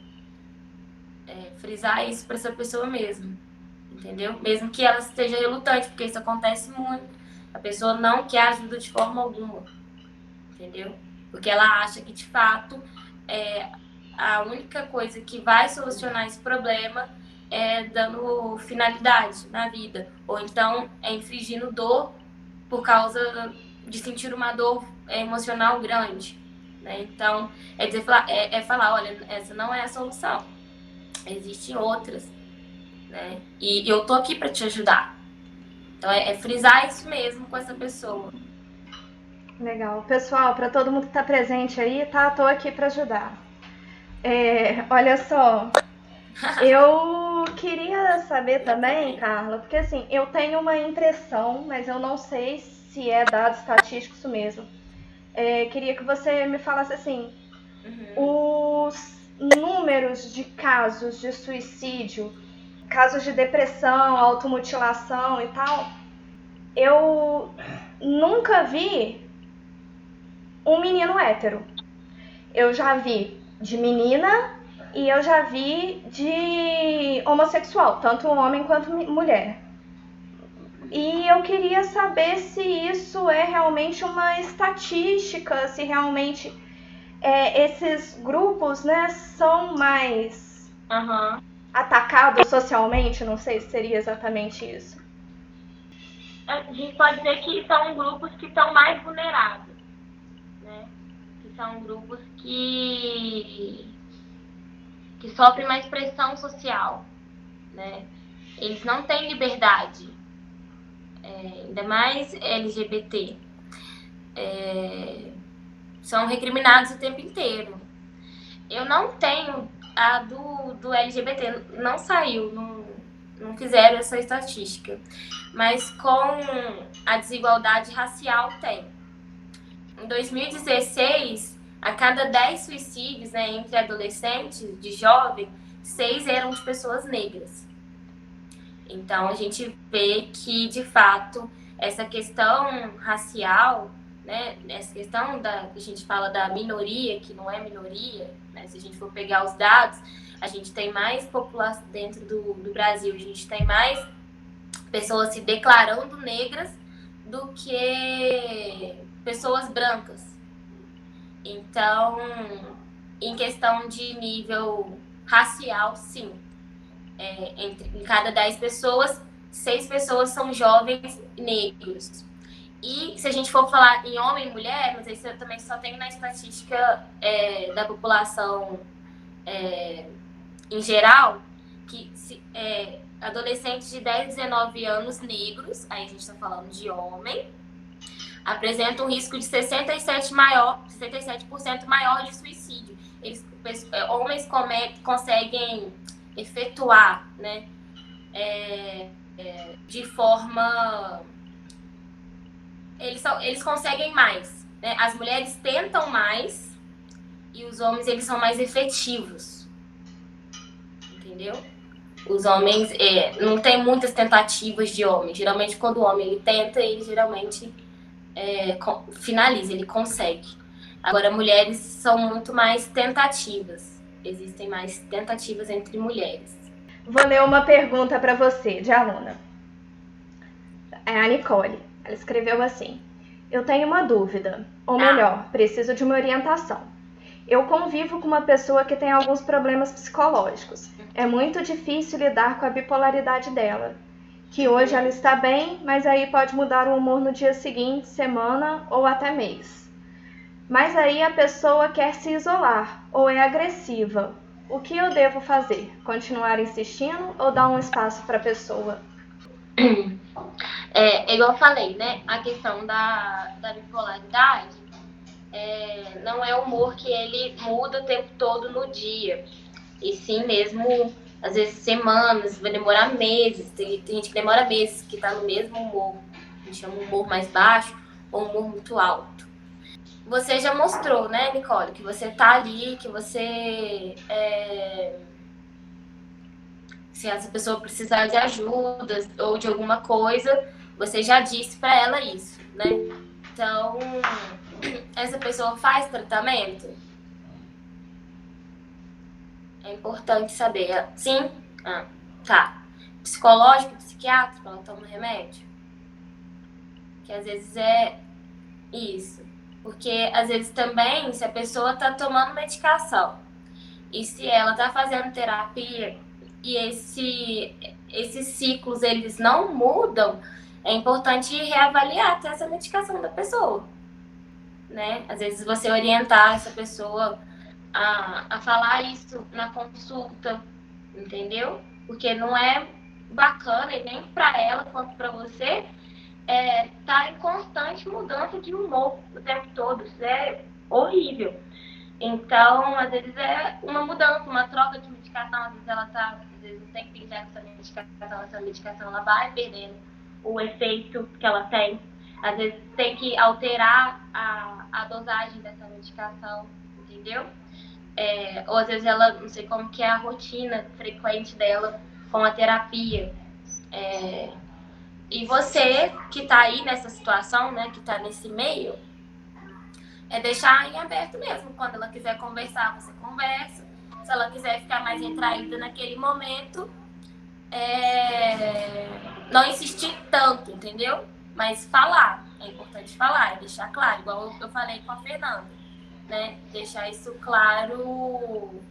Speaker 2: Frisar isso pra essa pessoa mesmo, entendeu? Mesmo que ela esteja relutante, porque isso acontece muito. A pessoa não quer ajuda de forma alguma, entendeu? Porque ela acha que, de fato, a única coisa que vai solucionar esse problema é dando finalidade na vida. Ou então infligindo dor por causa de sentir uma dor emocional grande. Né? Então, falar, olha, essa não é a solução. Existem outras. Né? E eu tô aqui para te ajudar. Então, frisar isso mesmo com essa pessoa.
Speaker 1: Legal. Pessoal, para todo mundo que está presente aí, tá? Tô aqui para ajudar. Olha só, eu queria saber também, Carla, porque assim, eu tenho uma impressão, mas eu não sei se é dado estatístico isso mesmo. Queria que você me falasse assim, os números de casos de suicídio, casos de depressão, automutilação e tal, eu nunca vi um menino hétero. Eu já vi de menina e eu já vi de homossexual, tanto homem quanto mulher. E eu queria saber se isso é realmente uma estatística, se realmente esses grupos, né, são mais atacados socialmente, não sei se seria exatamente isso.
Speaker 2: A gente pode dizer que são grupos que estão mais vulneráveis, né? Que são grupos que sofrem mais pressão social, né? Eles não têm liberdade, ainda mais LGBT. São recriminados o tempo inteiro. Eu não tenho a do LGBT, não saiu, não fizeram essa estatística. Mas com a desigualdade racial tem. Em 2016, a cada 10 suicídios, né, entre adolescentes, de jovens, 6 eram de pessoas negras. Então, a gente vê que, de fato, essa questão racial, né, essa questão que a gente fala da minoria, que não é minoria, né, se a gente for pegar os dados, a gente tem mais população dentro do Brasil, a gente tem mais pessoas se declarando negras do que pessoas brancas. Então, em questão de nível racial, sim. Em cada 10 pessoas, 6 pessoas são jovens negros. E se a gente for falar em homem e mulher, mas isso eu também só tenho na estatística da população em geral, que adolescentes de 10 a 19 anos negros, aí a gente está falando de homem, apresentam um risco de 67% maior de suicídio. Homens conseguem efetuar, né, de forma... Eles conseguem mais, né? As mulheres tentam mais e os homens, eles são mais efetivos. Entendeu? Os homens não tem muitas tentativas de homem. Geralmente, quando o homem ele tenta, ele geralmente finaliza, ele consegue. Agora, mulheres são muito mais tentativas. Existem mais tentativas entre mulheres.
Speaker 1: Vou ler uma pergunta para você, de aluna. É a Nicole. Ela escreveu assim: eu tenho uma dúvida, ou melhor, preciso de uma orientação. Eu convivo com uma pessoa que tem alguns problemas psicológicos. É muito difícil lidar com a bipolaridade dela. Que hoje ela está bem, mas aí pode mudar o humor no dia seguinte, semana ou até mês. Mas aí a pessoa quer se isolar ou é agressiva. O que eu devo fazer? Continuar insistindo ou dar um espaço para a pessoa?
Speaker 2: Igual eu falei, né? A questão da bipolaridade não é humor que ele muda o tempo todo no dia. E sim mesmo, às vezes semanas, vai demorar meses. Tem gente que demora meses, que tá no mesmo humor. A gente chama um humor mais baixo ou um humor muito alto. Você já mostrou, né, Nicole, que você tá ali, que você... se essa pessoa precisar de ajuda ou de alguma coisa, você já disse para ela isso, né? Então, essa pessoa faz tratamento? É importante saber. Sim? Tá. Psicológico, psiquiátrico, ela toma remédio? Que às vezes é isso. Porque às vezes também, se a pessoa tá tomando medicação e se ela tá fazendo terapia e esses ciclos eles não mudam, é importante reavaliar até essa medicação da pessoa, né? Às vezes você orientar essa pessoa a falar isso na consulta, entendeu? Porque não é bacana, e nem para ela quanto para você, tá em constante mudança de humor o tempo todo. Isso é horrível. Então, às vezes é uma mudança, uma troca de medicação, às vezes não tem que pintar essa medicação ela vai perdendo o efeito que ela tem. Às vezes tem que alterar a dosagem dessa medicação, entendeu? Ou às vezes ela, não sei como que é a rotina frequente dela com a terapia. E você que tá aí nessa situação, né, que tá nesse meio, deixar em aberto mesmo. Quando ela quiser conversar, você conversa. Se ela quiser ficar mais retraída naquele momento, não insistir tanto, entendeu? Mas falar, é importante falar, deixar claro, igual eu falei com a Fernanda, né? Deixar isso claro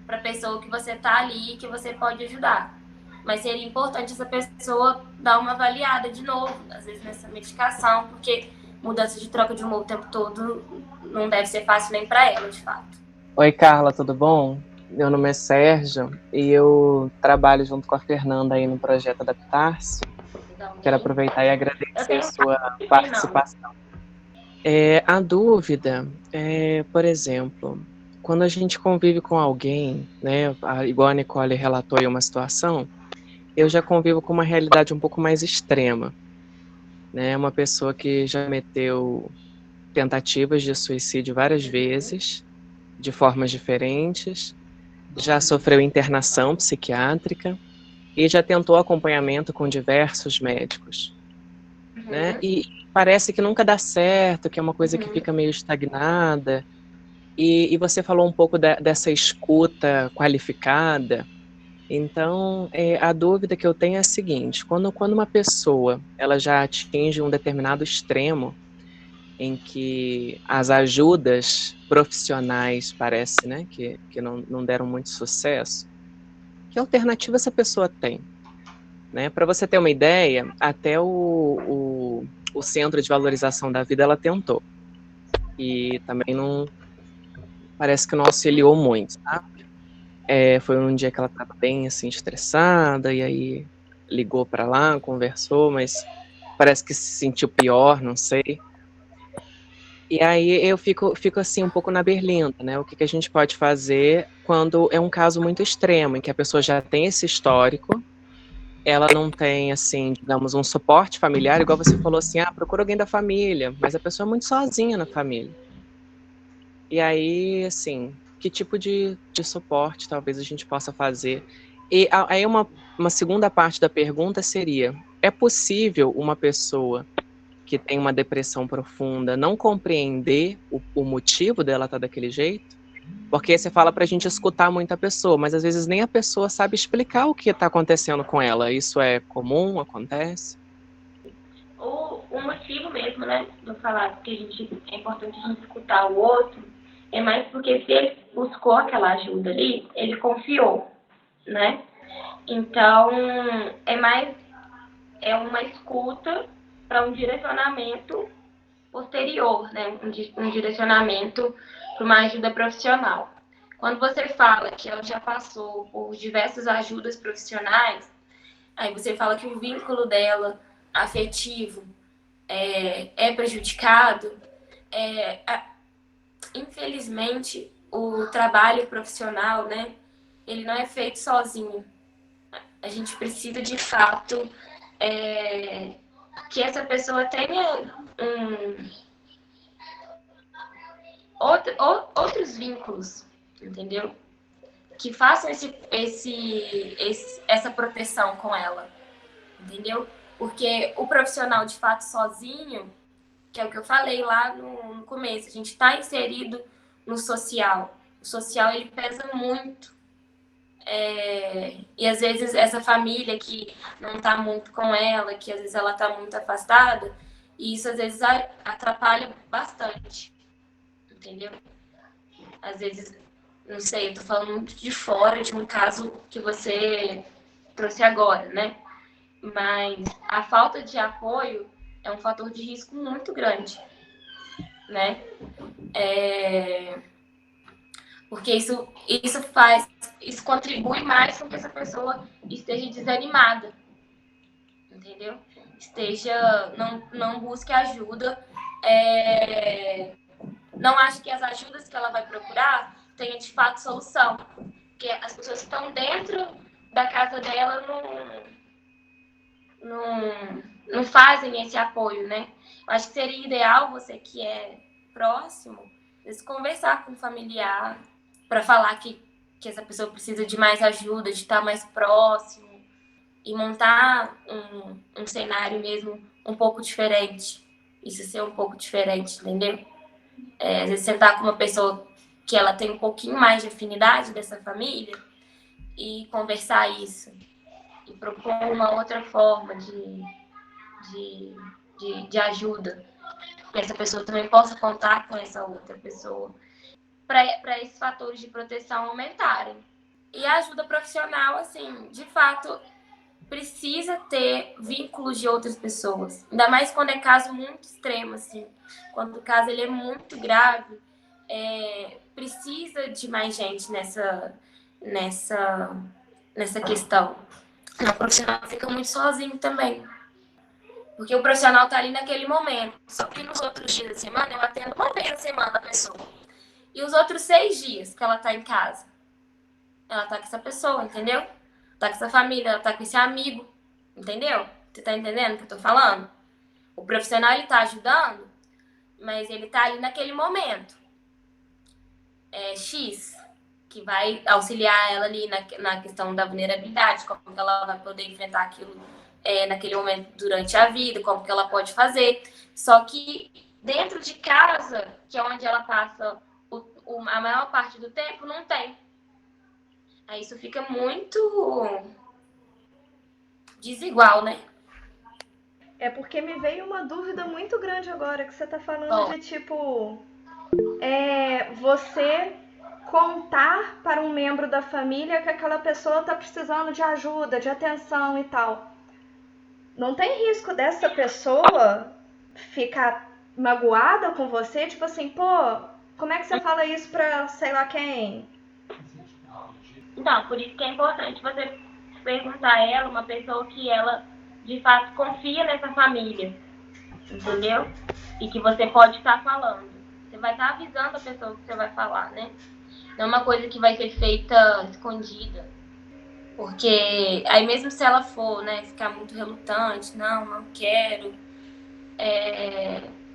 Speaker 2: para a pessoa que você tá ali, que você pode ajudar. Mas seria importante essa pessoa dar uma avaliada de novo, às vezes nessa medicação, porque mudança de troca de humor o tempo todo não deve ser fácil nem para ela, de fato.
Speaker 5: Oi, Carla, tudo bom? Meu nome é Sérgio e eu trabalho junto com a Fernanda aí no projeto Adaptar-se. Quero aproveitar e agradecer a sua participação. A dúvida é, por exemplo, quando a gente convive com alguém, né, igual a Nicole relatou aí uma situação, eu já convivo com uma realidade um pouco mais extrema, né, uma pessoa que já meteu tentativas de suicídio várias vezes, de formas diferentes, já sofreu internação psiquiátrica e já tentou acompanhamento com diversos médicos, né? E parece que nunca dá certo, que é uma coisa que fica meio estagnada. E você falou um pouco dessa escuta qualificada. Então, a dúvida que eu tenho é a seguinte: quando uma pessoa ela já atinge um determinado extremo, em que as ajudas profissionais parece, né, que não deram muito sucesso, que alternativa essa pessoa tem? Né? Para você ter uma ideia, até o Centro de Valorização da Vida ela tentou. E também não parece que não auxiliou muito, sabe? Foi um dia que ela estava bem assim estressada e aí ligou para lá, conversou, mas parece que se sentiu pior, não sei. E aí eu fico assim um pouco na berlinda, né? O que a gente pode fazer quando é um caso muito extremo, em que a pessoa já tem esse histórico, ela não tem, assim, digamos, um suporte familiar, igual você falou assim, procura alguém da família, mas a pessoa é muito sozinha na família. E aí, assim, que tipo de suporte talvez a gente possa fazer? E aí uma segunda parte da pergunta seria, é possível uma pessoa que tem uma depressão profunda não compreender o motivo dela estar daquele jeito? Porque você fala pra gente escutar muito a pessoa, mas às vezes nem a pessoa sabe explicar o que está acontecendo com ela. Isso é comum? Acontece?
Speaker 2: O motivo mesmo, né, de eu falar que é importante a gente escutar o outro, é mais porque se ele buscou aquela ajuda ali, ele confiou, né? Então, é uma escuta para um direcionamento posterior, né? Um direcionamento para uma ajuda profissional. Quando você fala que ela já passou por diversas ajudas profissionais, aí você fala que o vínculo dela afetivo é prejudicado, infelizmente o trabalho profissional, né, ele não é feito sozinho. A gente precisa de fato que essa pessoa tenha outros vínculos, entendeu? Que façam essa proteção com ela, entendeu? Porque o profissional de fato sozinho, que é o que eu falei lá no começo, a gente está inserido no social. O social ele pesa muito. E às vezes essa família que não está muito com ela, que às vezes ela está muito afastada, e isso às vezes atrapalha bastante, entendeu? Às vezes, não sei, eu tô falando muito de fora de um caso que você trouxe agora, né? Mas a falta de apoio é um fator de risco muito grande, né? Porque isso contribui mais com que essa pessoa esteja desanimada, entendeu? Não busque ajuda, não ache que as ajudas que ela vai procurar tenham de fato solução, porque as pessoas que estão dentro da casa dela não fazem esse apoio, né? Eu acho que seria ideal você que é próximo, conversar com o familiar para falar que essa pessoa precisa de mais ajuda, de estar mais próximo e montar um cenário mesmo um pouco diferente. Isso ser um pouco diferente, entendeu? Às vezes sentar com uma pessoa que ela tem um pouquinho mais de afinidade dessa família e conversar isso. E propor uma outra forma de ajuda. Que essa pessoa também possa contar com essa outra pessoa. Para esses fatores de proteção aumentarem. E a ajuda profissional, assim, de fato, precisa ter vínculos de outras pessoas. Ainda mais quando é caso muito extremo, assim. Quando o caso ele é muito grave, precisa de mais gente nessa questão. O profissional fica muito sozinho também. Porque o profissional está ali naquele momento. Só que nos outros dias da semana, eu atendo uma vez na semana a pessoa. E os outros 6 dias que ela está em casa, ela está com essa pessoa, entendeu? Está com essa família, ela está com esse amigo, entendeu? Você está entendendo o que eu estou falando? O profissional, ele está ajudando, mas ele tá ali naquele momento. X, que vai auxiliar ela ali na questão da vulnerabilidade, como que ela vai poder enfrentar aquilo naquele momento durante a vida, como que ela pode fazer. Só que dentro de casa, que é onde ela passa a maior parte do tempo, não tem. Aí isso fica muito desigual, né?
Speaker 1: É porque me veio uma dúvida muito grande agora, que você tá falando de tipo... você contar para um membro da família que aquela pessoa tá precisando de ajuda, de atenção e tal. Não tem risco dessa pessoa ficar magoada com você? Tipo assim, pô, como é que você fala isso pra sei lá quem?
Speaker 2: Então, por isso que é importante você perguntar a ela, uma pessoa que ela, de fato, confia nessa família, entendeu? E que você pode estar falando. Você vai estar avisando a pessoa que você vai falar, né? Não é uma coisa que vai ser feita escondida. Porque aí mesmo se ela for, né, ficar muito relutante, não quero,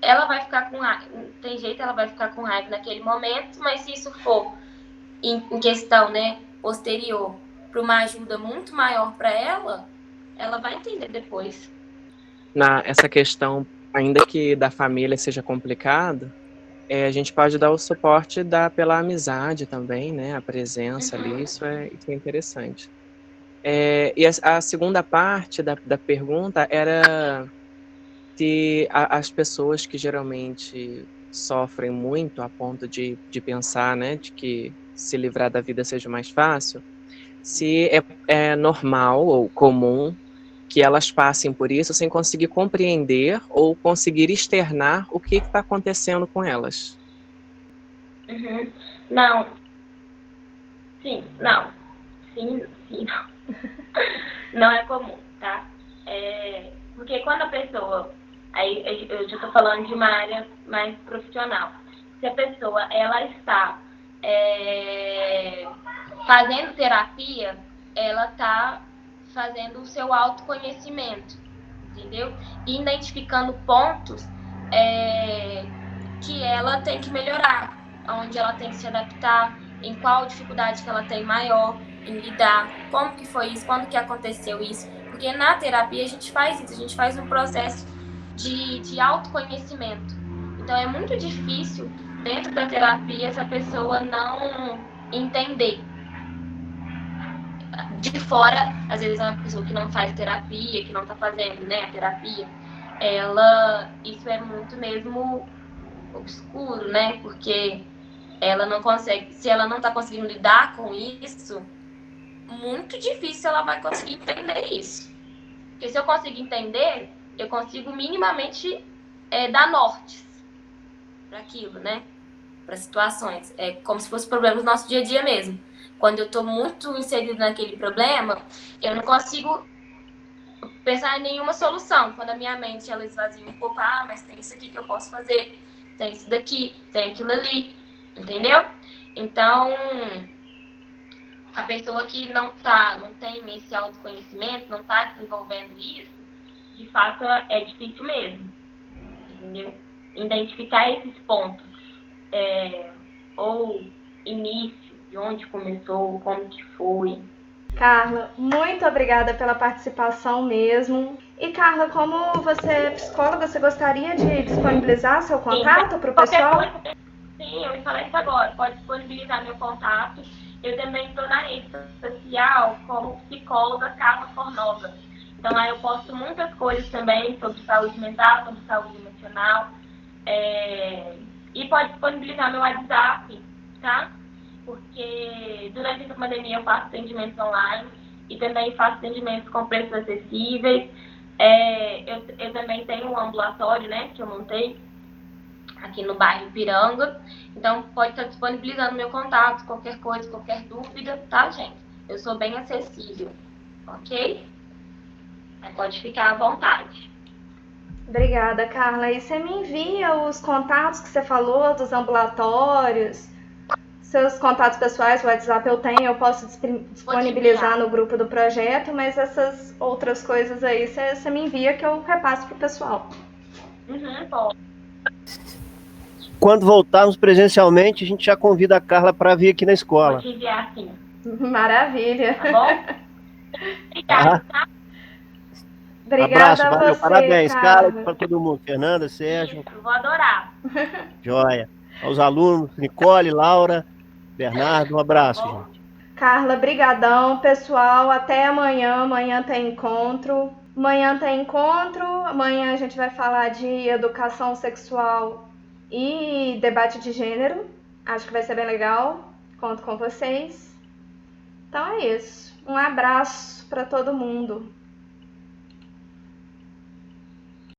Speaker 2: ela vai ficar com raiva. Tem jeito, ela vai ficar com raiva naquele momento, mas se isso for em questão, né, posterior, para uma ajuda muito maior para ela vai entender depois.
Speaker 5: Essa questão, ainda que da família seja complicado, a gente pode dar o suporte pela amizade também, né? A presença ali, isso é interessante. E a segunda parte da pergunta era se as pessoas que geralmente sofrem muito a ponto de pensar, né, de que se livrar da vida seja mais fácil, se é normal ou comum que elas passem por isso sem conseguir compreender ou conseguir externar o que está acontecendo com elas.
Speaker 2: Uhum. Não. Sim, não. Sim, não. Não é comum, tá? Porque quando a pessoa... Aí eu já estou falando de uma área mais profissional. Se a pessoa ela está fazendo terapia, ela está fazendo o seu autoconhecimento, entendeu? E identificando pontos que ela tem que melhorar, onde ela tem que se adaptar, em qual dificuldade que ela tem maior em lidar, como que foi isso, quando que aconteceu isso. Porque na terapia a gente faz isso, a gente faz um processo de autoconhecimento. Então é muito difícil, dentro da terapia, essa pessoa não entender. De fora, às vezes é uma pessoa que não faz terapia, que não está fazendo, né, a terapia, isso é muito mesmo obscuro, né, porque ela não consegue, se ela não está conseguindo lidar com isso, muito difícil ela vai conseguir entender isso. Porque se eu conseguir entender, eu consigo minimamente dar nortes para aquilo, né, para situações. É como se fosse problemas do nosso dia a dia mesmo. Quando eu estou muito inserido naquele problema, eu não consigo pensar em nenhuma solução. Quando a minha mente ela esvazia um pouco, mas tem isso aqui que eu posso fazer, tem isso daqui, tem aquilo ali, entendeu? Então, a pessoa que não tem esse autoconhecimento, não está desenvolvendo isso, de fato é difícil mesmo, entendeu? Identificar esses pontos, ou início, de onde começou, como que foi.
Speaker 1: Carla, muito obrigada pela participação mesmo. E Carla, como você é psicóloga, você gostaria de disponibilizar seu contato para o pessoal?
Speaker 2: Sim, eu ia falar isso agora. Pode disponibilizar meu contato. Eu também estou na rede social como psicóloga Carla Fornova. Então lá eu posto muitas coisas também sobre saúde mental, sobre saúde emocional. E pode disponibilizar meu WhatsApp, tá? Porque durante essa pandemia eu faço atendimentos online e também faço atendimentos com preços acessíveis. Eu também tenho um ambulatório, né, que eu montei aqui no bairro Ipiranga. Então pode estar disponibilizando meu contato, qualquer coisa, qualquer dúvida, tá, gente? Eu sou bem acessível, ok? Pode ficar à vontade.
Speaker 1: Obrigada, Carla. E você me envia os contatos que você falou dos ambulatórios, seus contatos pessoais, o WhatsApp eu tenho, eu posso disponibilizar no grupo do projeto, mas essas outras coisas aí você me envia que eu repasso pro pessoal.
Speaker 2: Pode.
Speaker 4: quando voltarmos presencialmente, a gente já convida a Carla para vir aqui na
Speaker 2: Vou
Speaker 4: escola.
Speaker 2: te enviar assim,
Speaker 1: Maravilha.
Speaker 2: tá bom? Obrigada, tá?
Speaker 1: Obrigada
Speaker 4: Abraço,
Speaker 1: a
Speaker 4: valeu,
Speaker 1: você,
Speaker 4: parabéns,
Speaker 1: Carla.
Speaker 4: cara, para todo mundo. Fernanda, Sérgio,
Speaker 2: Eu vou adorar.
Speaker 4: joia. Aos alunos, Nicole, Laura, Bernardo, um abraço,
Speaker 2: Tá bom?
Speaker 4: gente.
Speaker 1: Carla, brigadão, pessoal. Até amanhã. Amanhã tem encontro. Amanhã a gente vai falar de educação sexual e debate de gênero. Acho que vai ser bem legal. Conto com vocês. Então é isso. Um abraço para todo mundo.